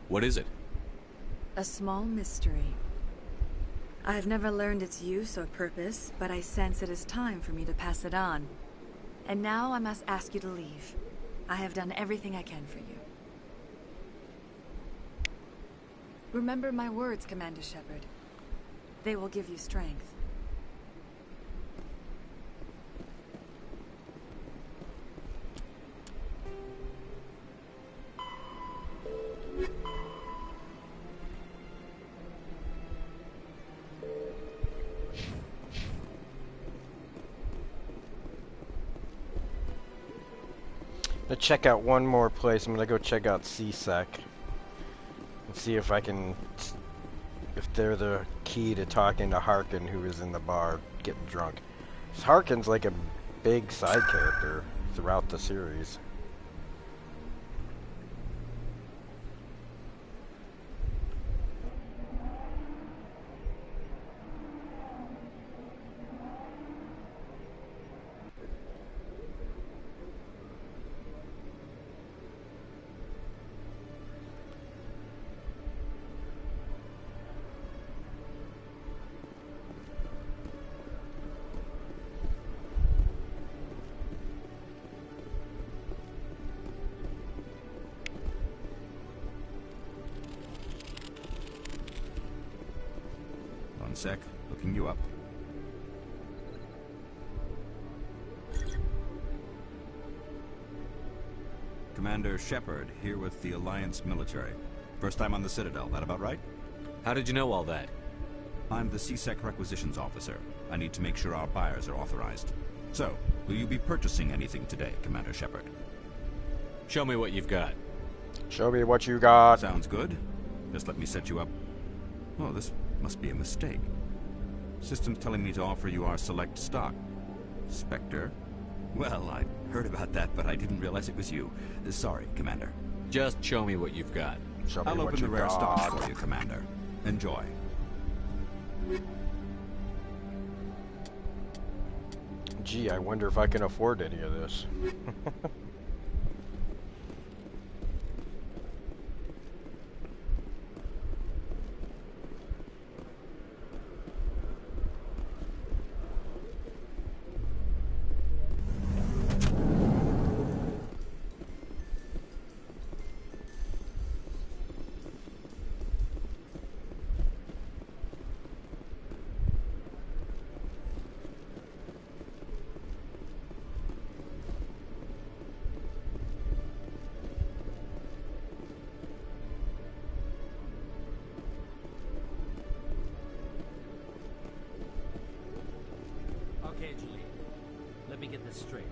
Speaker 4: What is it?
Speaker 17: A small mystery. I have never learned its use or purpose, but I sense it is time for me to pass it on. And now I must ask you to leave. I have done everything I can for you. Remember my words, Commander Shepard. They will give you strength.
Speaker 8: To check out one more place, I'm gonna go check out C-Sec and see if I can, if they're the key to talking to Harkin, who is in the bar getting drunk. 'Cause Harkin's like a big side character throughout the series.
Speaker 5: One sec. Looking you up. Commander Shepard, here with the Alliance military. First time on the Citadel, that about right?
Speaker 4: How did you know all that?
Speaker 5: I'm the CSEC requisitions officer. I need to make sure our buyers are authorized. So, will you be purchasing anything today, Commander Shepard?
Speaker 4: Show me what you've got.
Speaker 8: Show me what you got.
Speaker 5: Sounds good. Just let me set you up. Oh, this must be a mistake. System's telling me to offer you our select stock. Spectre? Well, I heard about that, but I didn't realize it was you. Sorry, Commander.
Speaker 4: Just show me what you've got.
Speaker 5: I'll open the rare stocks for you, Commander. Enjoy.
Speaker 8: Gee, I wonder if I can afford any of this.
Speaker 6: Okay, Julie. Let me get this straight.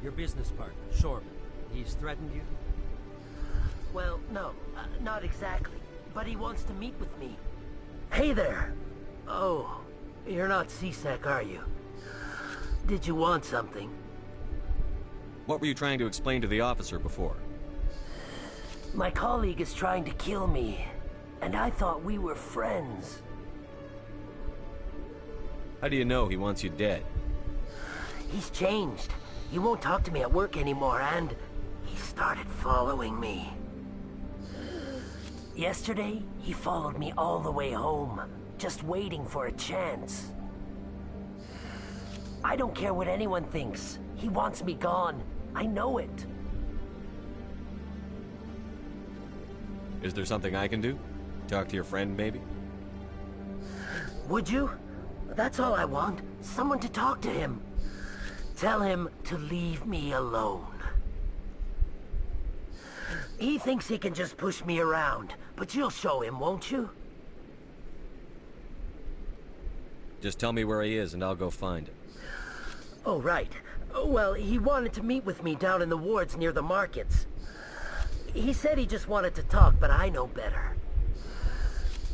Speaker 6: Your business partner, Shorban, he's threatened you?
Speaker 15: Well, no, not exactly. But he wants to meet with me. Hey there! Oh, you're not CSEC, are you? Did you want something?
Speaker 4: What were you trying to explain to the officer before?
Speaker 15: My colleague is trying to kill me, and I thought we were friends.
Speaker 4: How do you know he wants you dead?
Speaker 15: He's changed. He won't talk to me at work anymore, and he started following me. Yesterday, he followed me all the way home, just waiting for a chance. I don't care what anyone thinks. He wants me gone. I know it.
Speaker 4: Is there something I can do? Talk to your friend, maybe?
Speaker 15: Would you? That's all I want. Someone to talk to him. Tell him to leave me alone. He thinks he can just push me around, but you'll show him, won't you?
Speaker 4: Just tell me where he is and I'll go find him.
Speaker 15: Oh, right. Well, he wanted to meet with me down in the wards near the markets. He said he just wanted to talk, but I know better.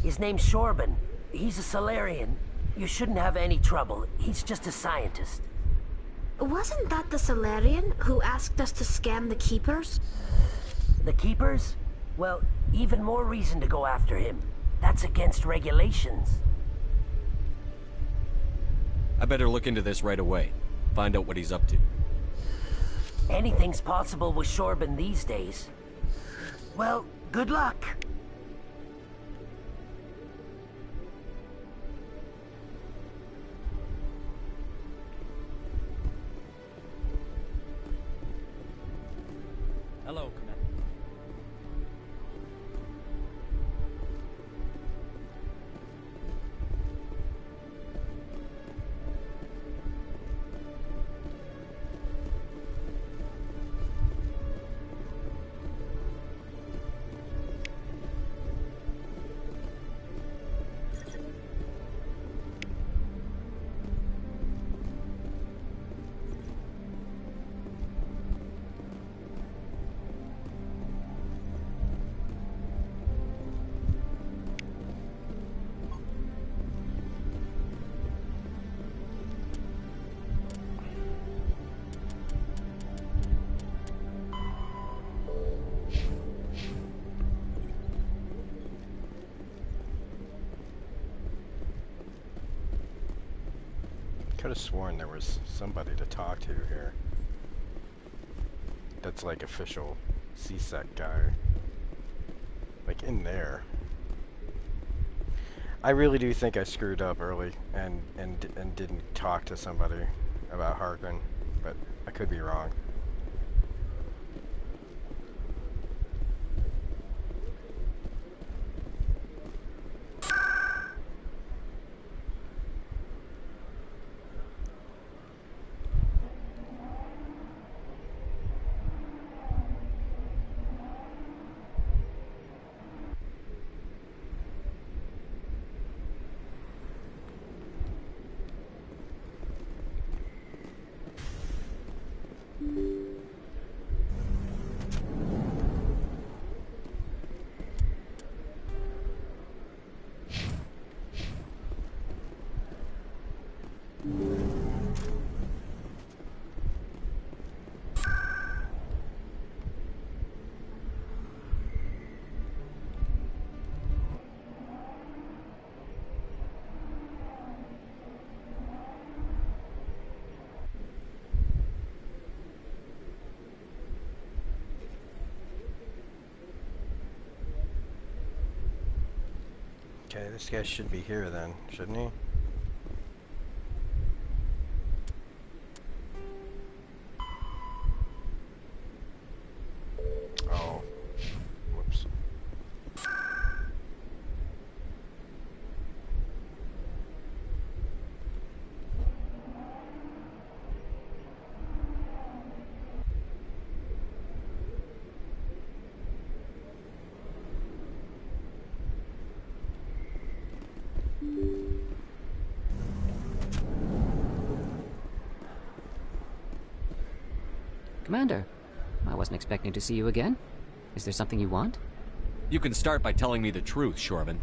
Speaker 15: His name's Shorban. He's a Salarian. You shouldn't have any trouble. He's just a scientist.
Speaker 21: Wasn't that the Salarian who asked us to scan the Keepers?
Speaker 15: The Keepers? Well, even more reason to go after him. That's against regulations.
Speaker 4: I better look into this right away. Find out what he's up to.
Speaker 15: Anything's possible with Shorban these days. Well, good luck.
Speaker 6: Hello, Commander.
Speaker 8: Could have sworn there was somebody to talk to here. That's like official CSEC guy. Like in there. I really do think I screwed up early and didn't talk to somebody about Harkon, but I could be wrong. Okay, this guy should be here then, shouldn't he? Oh. Whoops.
Speaker 11: Commander, I wasn't expecting to see you again. Is there something you want?
Speaker 4: You can start by telling me the truth, Shorban.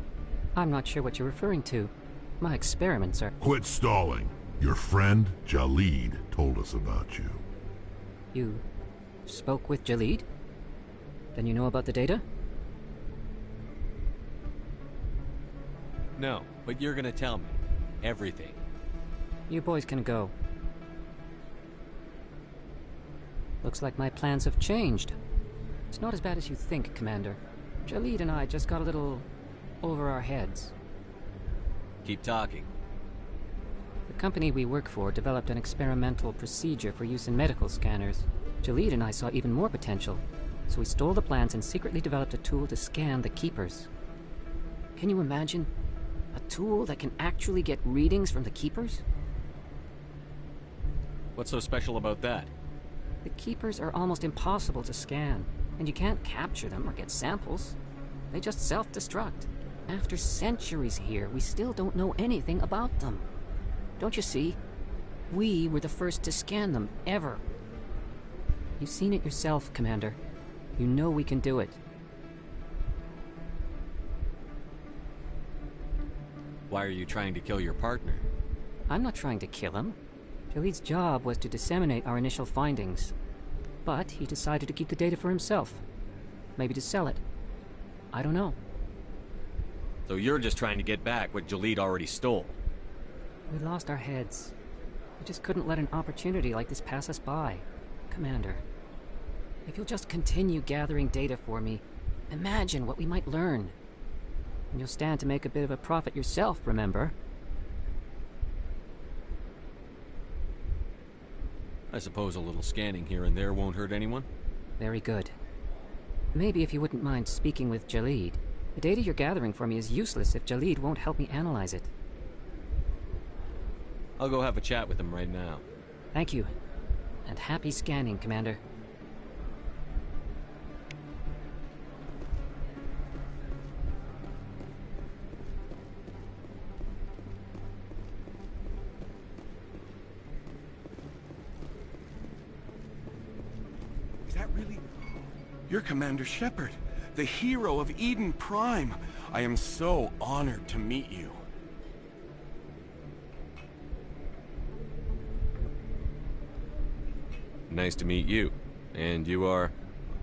Speaker 11: I'm not sure what you're referring to. My experiments are...
Speaker 9: Quit stalling. Your friend, Jalid, told us about you.
Speaker 11: You spoke with Jalid? Then you know about the data?
Speaker 4: No, but you're gonna tell me. Everything.
Speaker 11: You boys can go. Looks like my plans have changed. It's not as bad as you think, Commander. Jalid and I just got a little over our heads.
Speaker 4: Keep talking.
Speaker 11: The company we work for developed an experimental procedure for use in medical scanners. Jalid and I saw even more potential, so we stole the plans and secretly developed a tool to scan the Keepers. Can you imagine? A tool that can actually get readings from the Keepers?
Speaker 4: What's so special about that?
Speaker 11: The Keepers are almost impossible to scan, and you can't capture them or get samples. They just self-destruct. After centuries here, we still don't know anything about them. Don't you see? We were the first to scan them, ever. You've seen it yourself, Commander. You know we can do it.
Speaker 4: Why are you trying to kill your partner?
Speaker 11: I'm not trying to kill him. Jalid's job was to disseminate our initial findings. But he decided to keep the data for himself. Maybe to sell it. I don't know.
Speaker 4: So you're just trying to get back what Jalid already stole?
Speaker 11: We lost our heads. We just couldn't let an opportunity like this pass us by. Commander, if you'll just continue gathering data for me, imagine what we might learn. And you'll stand to make a bit of a profit yourself, remember?
Speaker 4: I suppose a little scanning here and there won't hurt anyone?
Speaker 11: Very good. Maybe if you wouldn't mind speaking with Jalid. The data you're gathering for me is useless if Jalid won't help me analyze it.
Speaker 4: I'll go have a chat with him right now.
Speaker 11: Thank you. And happy scanning, Commander.
Speaker 20: Is that really... You're Commander Shepard, the hero of Eden Prime. I am so honored to meet you.
Speaker 4: Nice to meet you. And you are?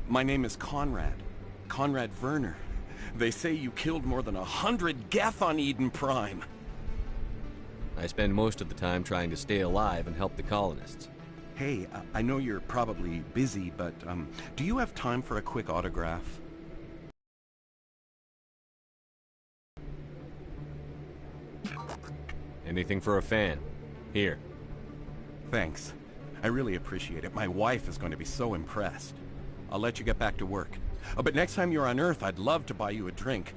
Speaker 20: My name is Conrad. Conrad Werner. They say you killed more than 100 Geth on Eden Prime.
Speaker 4: I spend most of the time trying to stay alive and help the colonists.
Speaker 20: Hey, I know you're probably busy, but do you have time for a quick autograph?
Speaker 4: Anything for a fan. Here.
Speaker 20: Thanks. I really appreciate it. My wife is going to be so impressed. I'll let you get back to work. Oh, but next time you're on Earth, I'd love to buy you a drink.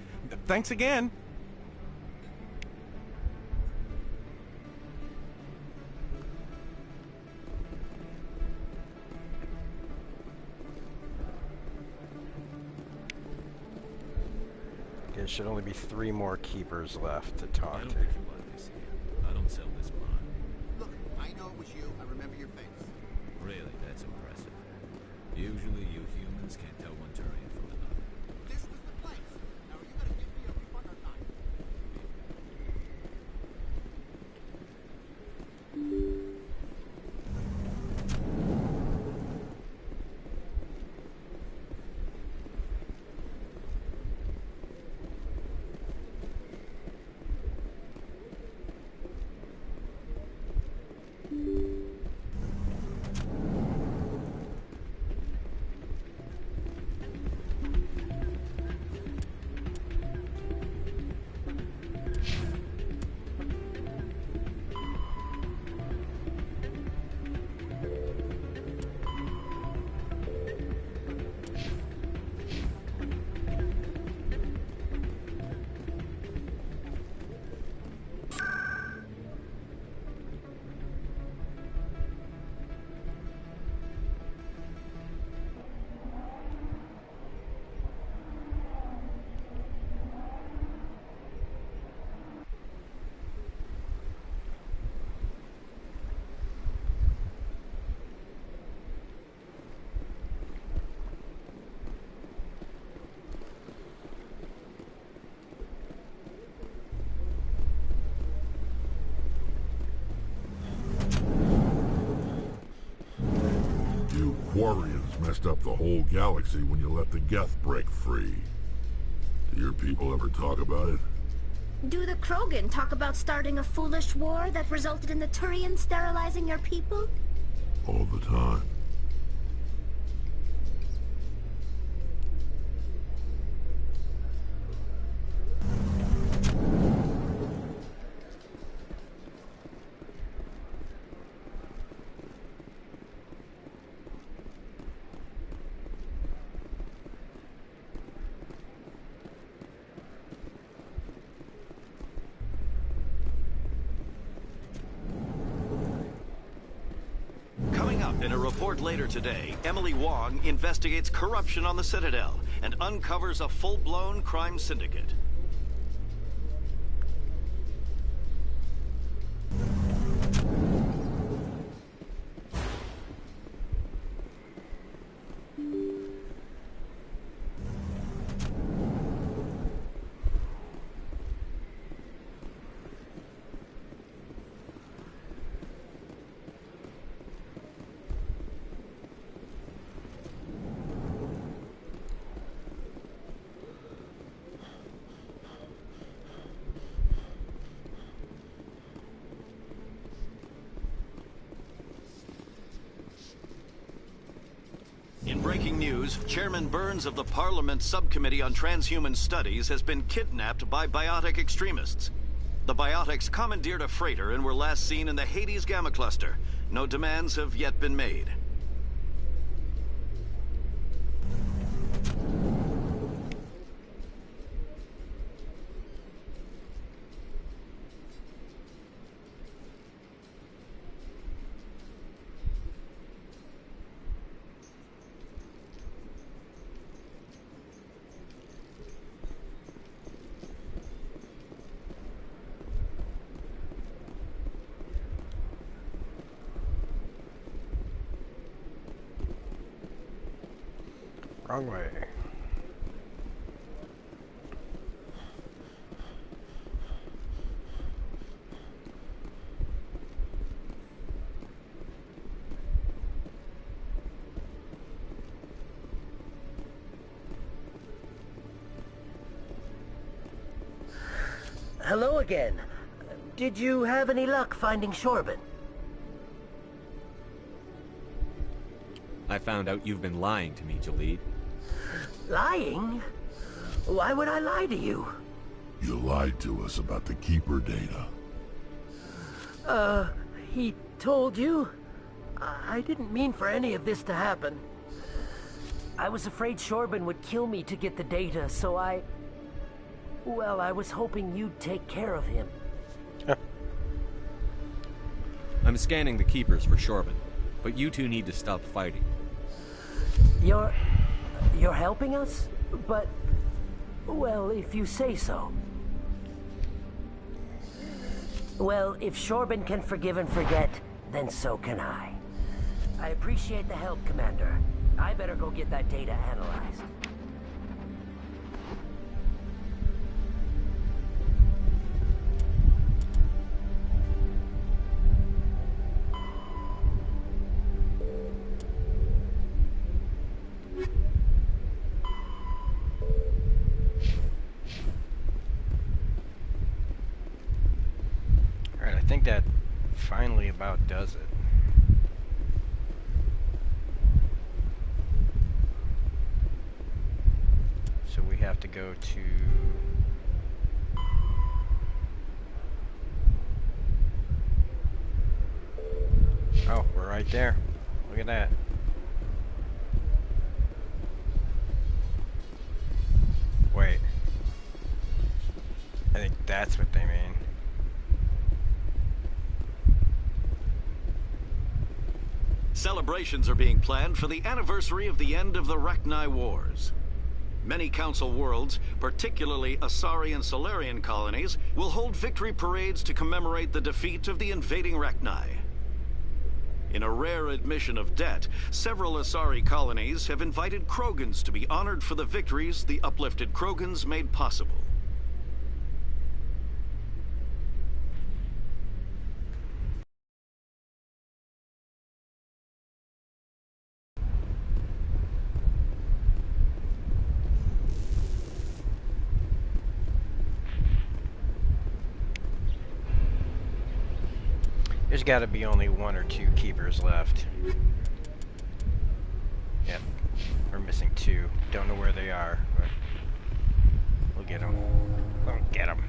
Speaker 20: Thanks again!
Speaker 8: There should only be 3 more Keepers left to talk to.
Speaker 23: I don't sell this bond.
Speaker 24: Look, I know it was you. I remember your face.
Speaker 23: Really, that's impressive. Usually you humans can't tell one Turian from another.
Speaker 24: This was the place. Now are you gonna give me a refund or not?
Speaker 9: Quarians messed up the whole galaxy when you let the Geth break free. Do your people ever talk about it?
Speaker 21: Do the Krogan talk about starting a foolish war that resulted in the Turians sterilizing your people?
Speaker 9: All the time.
Speaker 7: In a report later today, Emily Wong investigates corruption on the Citadel and uncovers a full-blown crime syndicate. In breaking news, Chairman Burns of the Parliament Subcommittee on Transhuman Studies has been kidnapped by biotic extremists. The biotics commandeered a freighter and were last seen in the Hades Gamma Cluster. No demands have yet been made.
Speaker 8: Wrong way.
Speaker 15: Hello again. Did you have any luck finding Shorben?
Speaker 4: I found out you've been lying to me, Jalid.
Speaker 15: Lying? Why would I lie to you?
Speaker 9: You lied to us about the Keeper data.
Speaker 15: He told you? I didn't mean for any of this to happen. I was afraid Shorben would kill me to get the data, so well, I was hoping you'd take care of him.
Speaker 4: I'm scanning the Keepers for Shorben, but you two need to stop fighting.
Speaker 15: You're helping us? But, well, if you say so. Well, if Shorben can forgive and forget, then so can I. I appreciate the help, Commander. I better go get that data analyzed.
Speaker 8: Alright, I think that finally about does it. So we have to go to... Oh, we're right there. Look at that. Wait. I think that's what they mean.
Speaker 7: Celebrations are being planned for the anniversary of the end of the Rachni Wars. Many Council worlds, particularly Asari and Solarian colonies, will hold victory parades to commemorate the defeat of the invading Rachni. In a rare admission of debt, several Asari colonies have invited Krogans to be honored for the victories the uplifted Krogans made possible.
Speaker 8: There's got to be only 1 or 2 keepers left. Yep, we're missing 2. Don't know where they are, but we'll get them. We'll get them.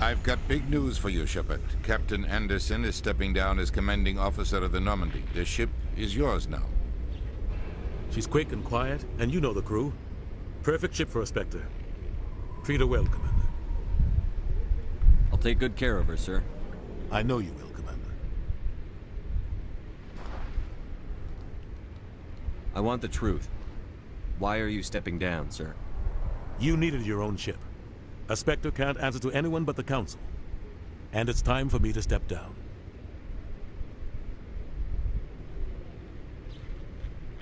Speaker 22: I've got big news for you, Shepard. Captain Anderson is stepping down as commanding officer of the Normandy. The ship is yours now.
Speaker 10: She's quick and quiet, and you know the crew. Perfect ship for a Spectre. Treat her well, Commander.
Speaker 4: I'll take good care of her, sir.
Speaker 10: I know you will, Commander.
Speaker 4: I want the truth. Why are you stepping down, sir?
Speaker 10: You needed your own ship. A Spectre can't answer to anyone but the Council. And it's time for me to step down.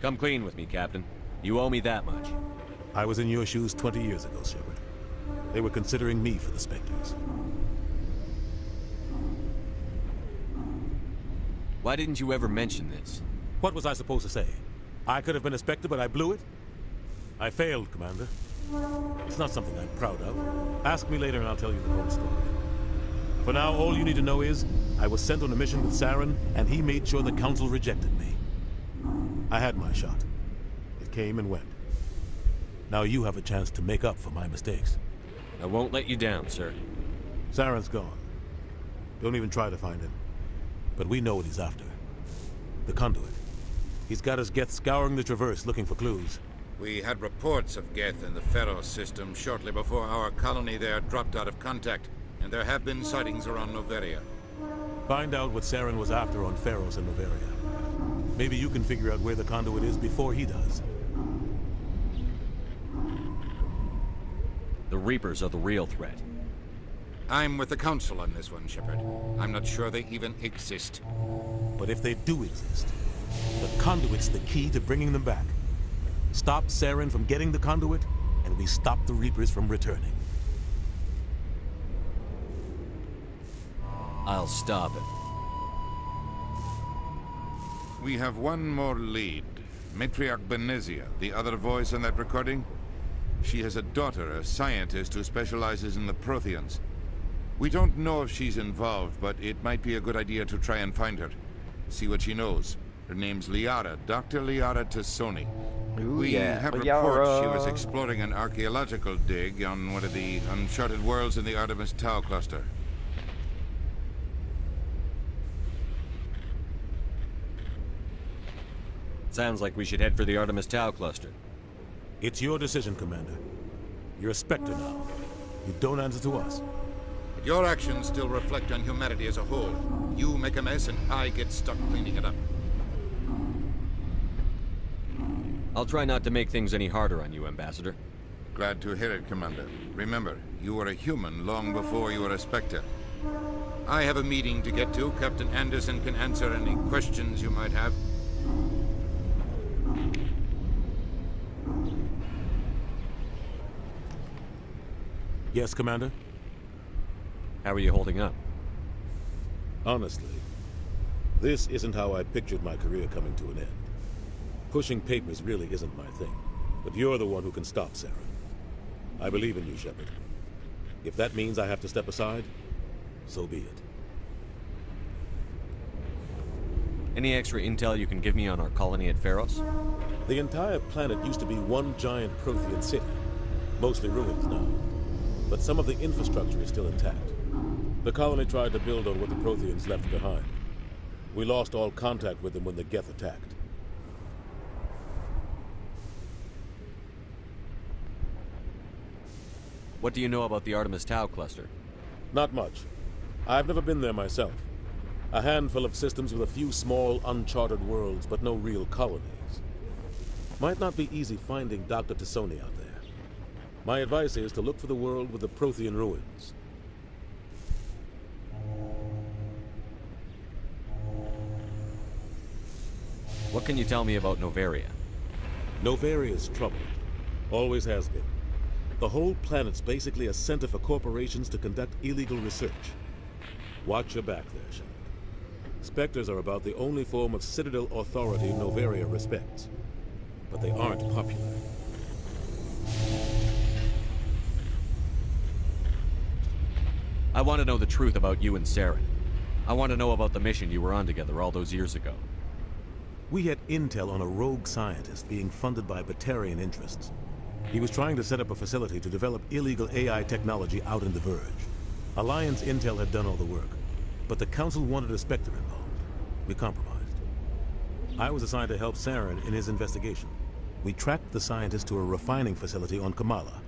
Speaker 4: Come clean with me, Captain. You owe me that much.
Speaker 10: I was in your shoes 20 years ago, Shepard. They were considering me for the Spectres.
Speaker 4: Why didn't you ever mention this?
Speaker 10: What was I supposed to say? I could have been a Spectre, but I blew it? I failed, Commander. It's not something I'm proud of. Ask me later and I'll tell you the whole story. For now, all you need to know is, I was sent on a mission with Saren, and he made sure the Council rejected me. I had my shot. It came and went. Now you have a chance to make up for my mistakes.
Speaker 4: I won't let you down, sir.
Speaker 10: Saren's gone. Don't even try to find him. But we know what he's after. The Conduit. He's got his Geth scouring the Traverse looking for clues.
Speaker 22: We had reports of Geth in the Pharos system shortly before our colony there dropped out of contact, and there have been sightings around Noveria.
Speaker 10: Find out what Saren was after on Pharos and Noveria. Maybe you can figure out where the Conduit is before he does.
Speaker 4: The Reapers are the real threat.
Speaker 22: I'm with the Council on this one, Shepard. I'm not sure they even exist.
Speaker 10: But if they do exist, the Conduit's the key to bringing them back. Stop Saren from getting the Conduit, and we stop the Reapers from returning.
Speaker 4: I'll stop it.
Speaker 22: We have one more lead. Matriarch Benezia, the other voice in that recording. She has a daughter, a scientist who specializes in the Protheans. We don't know if she's involved, but it might be a good idea to try and find her. See what she knows. Her name's Liara, Dr. Liara Tassoni. We have reports she was exploring an archaeological dig on one of the uncharted worlds in the Artemis Tau cluster.
Speaker 4: Sounds like we should head for the Artemis Tau cluster.
Speaker 10: It's your decision, Commander. You're a Spectre now. You don't answer to us.
Speaker 22: But your actions still reflect on humanity as a whole. You make a mess and I get stuck cleaning it up.
Speaker 4: I'll try not to make things any harder on you, Ambassador.
Speaker 22: Glad to hear it, Commander. Remember, you were a human long before you were a Spectre. I have a meeting to get to. Captain Anderson can answer any questions you might have.
Speaker 10: Yes, Commander?
Speaker 4: How are you holding up?
Speaker 10: Honestly, this isn't how I pictured my career coming to an end. Pushing papers really isn't my thing, but you're the one who can stop Saren. I believe in you, Shepard. If that means I have to step aside, so be it.
Speaker 4: Any extra intel you can give me on our colony at Pharos?
Speaker 10: The entire planet used to be one giant Prothean city, mostly ruins now. But some of the infrastructure is still intact. The colony tried to build on what the Protheans left behind. We lost all contact with them when the Geth attacked.
Speaker 4: What do you know about the Artemis Tau cluster?
Speaker 10: Not much. I've never been there myself. A handful of systems with a few small, uncharted worlds, but no real colonies. Might not be easy finding Dr. Tassoni out there. My advice is to look for the world with the Prothean ruins.
Speaker 4: What can you tell me about Noveria?
Speaker 10: Noveria's troubled. Always has been. The whole planet's basically a center for corporations to conduct illegal research. Watch your back there, Shepard. Spectres are about the only form of Citadel authority Noveria respects. But they aren't popular.
Speaker 4: I want to know the truth about you and Saren. I want to know about the mission you were on together all those years ago.
Speaker 10: We had intel on a rogue scientist being funded by Batarian interests. He was trying to set up a facility to develop illegal AI technology out in the Verge. Alliance intel had done all the work, but the Council wanted a Spectre involved. We compromised. I was assigned to help Saren in his investigation. We tracked the scientist to a refining facility on Kamala.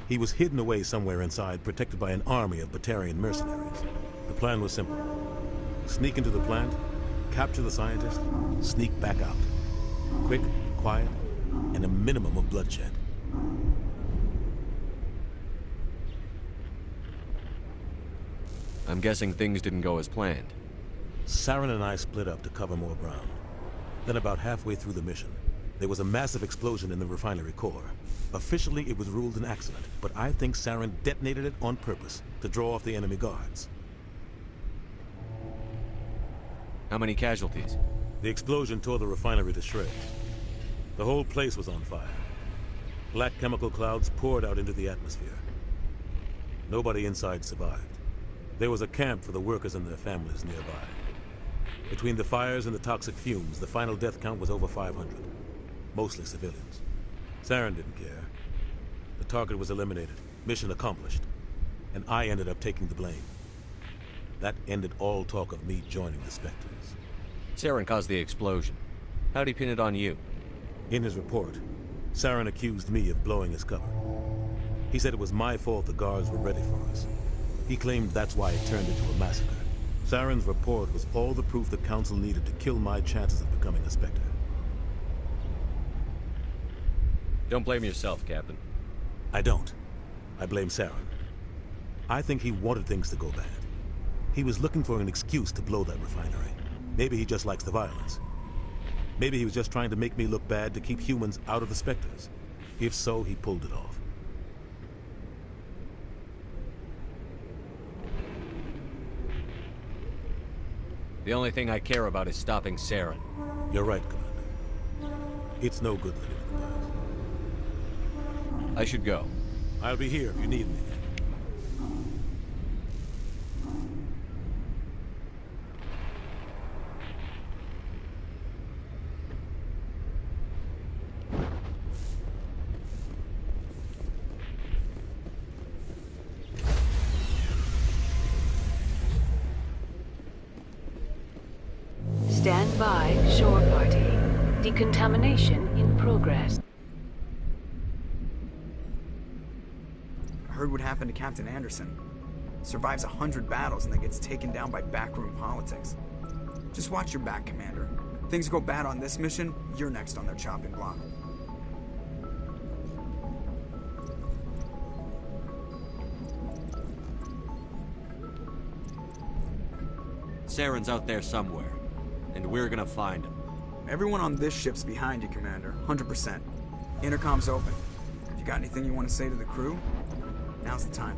Speaker 10: He was hidden away somewhere inside, protected by an army of Batarian mercenaries. The plan was simple. Sneak into the plant, capture the scientist, sneak back out. Quick, quiet, and a minimum of bloodshed.
Speaker 4: I'm guessing things didn't go as planned.
Speaker 10: Saren and I split up to cover more ground. Then about halfway through the mission, there was a massive explosion in the refinery core. Officially, it was ruled an accident, but I think Saren detonated it on purpose to draw off the enemy guards.
Speaker 4: How many casualties?
Speaker 10: The explosion tore the refinery to shreds. The whole place was on fire. Black chemical clouds poured out into the atmosphere. Nobody inside survived. There was a camp for the workers and their families nearby. Between the fires and the toxic fumes, the final death count was over 500. Mostly civilians. Saren didn't care. The target was eliminated, mission accomplished, and I ended up taking the blame. That ended all talk of me joining the Spectres.
Speaker 4: Saren caused the explosion. How'd he pin it on you?
Speaker 10: In his report, Saren accused me of blowing his cover. He said it was my fault the guards were ready for us. He claimed that's why it turned into a massacre. Saren's report was all the proof the Council needed to kill my chances of becoming a Spectre.
Speaker 4: Don't blame yourself, Captain.
Speaker 10: I don't. I blame Saren. I think he wanted things to go bad. He was looking for an excuse to blow that refinery. Maybe he just likes the violence. Maybe he was just trying to make me look bad to keep humans out of the Spectres. If so, he pulled it off.
Speaker 4: The only thing I care about is stopping Saren.
Speaker 10: You're right, Commander. It's no good living in the past.
Speaker 4: I should go.
Speaker 10: I'll be here if you need me.
Speaker 12: Stand by, shore party. Decontamination in progress.
Speaker 13: I heard what happened to Captain Anderson. Survives 100 battles and then gets taken down by backroom politics. Just watch your back, Commander. Things go bad on this mission, you're next on their chopping block.
Speaker 4: Saren's out there somewhere, and we're gonna find him.
Speaker 13: Everyone on this ship's behind you, Commander. 100%. Intercom's open. If you got anything you want to say to the crew, now's the time.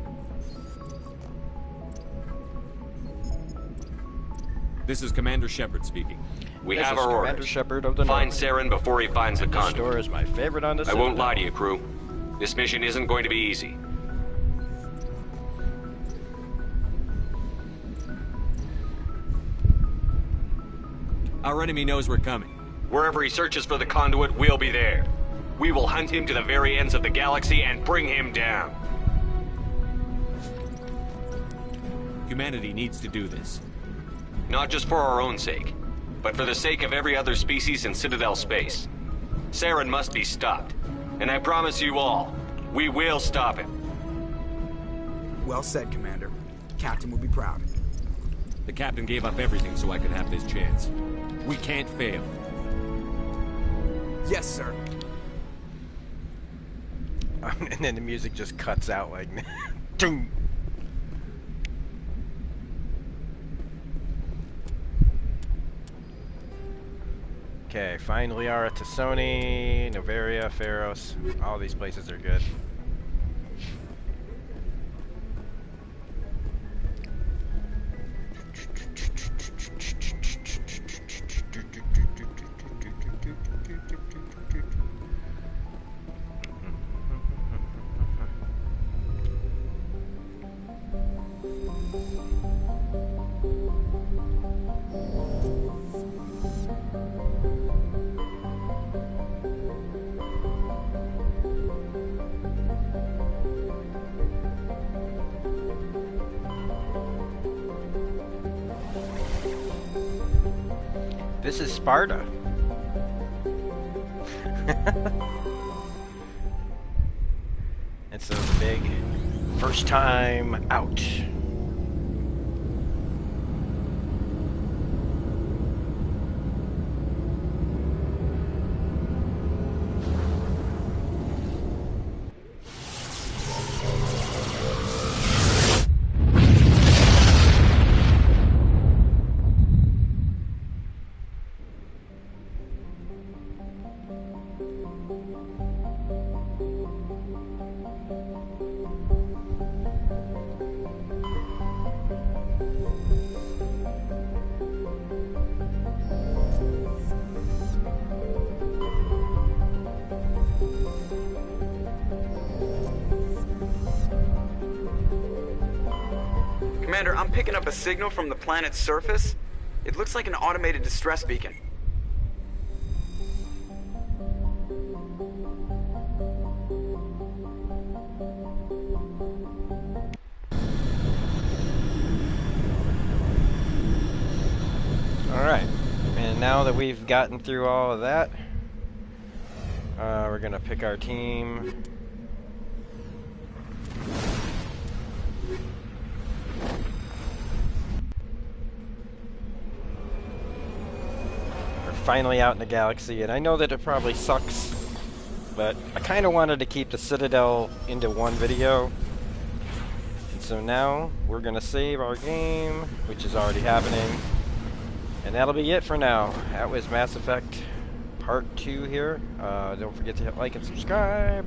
Speaker 4: This is Commander Shepard speaking.
Speaker 8: We have our orders. Commander Shepard of the
Speaker 14: Find
Speaker 8: North.
Speaker 14: Saren before he finds the conduit.
Speaker 8: Store is my favorite on the
Speaker 14: I won't lie to you, crew. This mission isn't going to be easy.
Speaker 4: Our enemy knows we're coming.
Speaker 14: Wherever he searches for the conduit, we'll be there. We will hunt him to the very ends of the galaxy and bring him down.
Speaker 4: Humanity needs to do this.
Speaker 14: Not just for our own sake, but for the sake of every other species in Citadel space. Saren must be stopped. And I promise you all, we will stop him.
Speaker 13: Well said, Commander. Captain will be proud.
Speaker 4: The Captain gave up everything so I could have this chance. We can't fail.
Speaker 13: Yes, sir.
Speaker 8: And then the music just cuts out like Doom. Okay, find Liara Tassoni, Noveria, Pharos. All these places are good. This is Sparta. It's a big first time out.
Speaker 13: Commander, I'm picking up a signal from the planet's surface. It looks like an automated distress beacon.
Speaker 8: Alright, and now that we've gotten through all of that, we're gonna pick our team. We're finally out in the galaxy, and I know that it probably sucks, but I kind of wanted to keep the Citadel into one video. And so now we're gonna save our game, which is already happening. And that'll be it for now. That was Mass Effect Part 2 here. Don't forget to hit like and subscribe.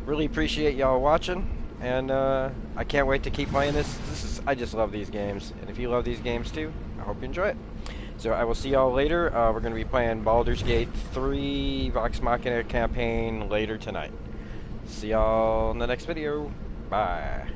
Speaker 8: Really appreciate y'all watching. And I can't wait to keep playing this. I just love these games. And if you love these games too, I hope you enjoy it. So I will see y'all later. We're going to be playing Baldur's Gate 3 Vox Machina campaign later tonight. See y'all in the next video. Bye.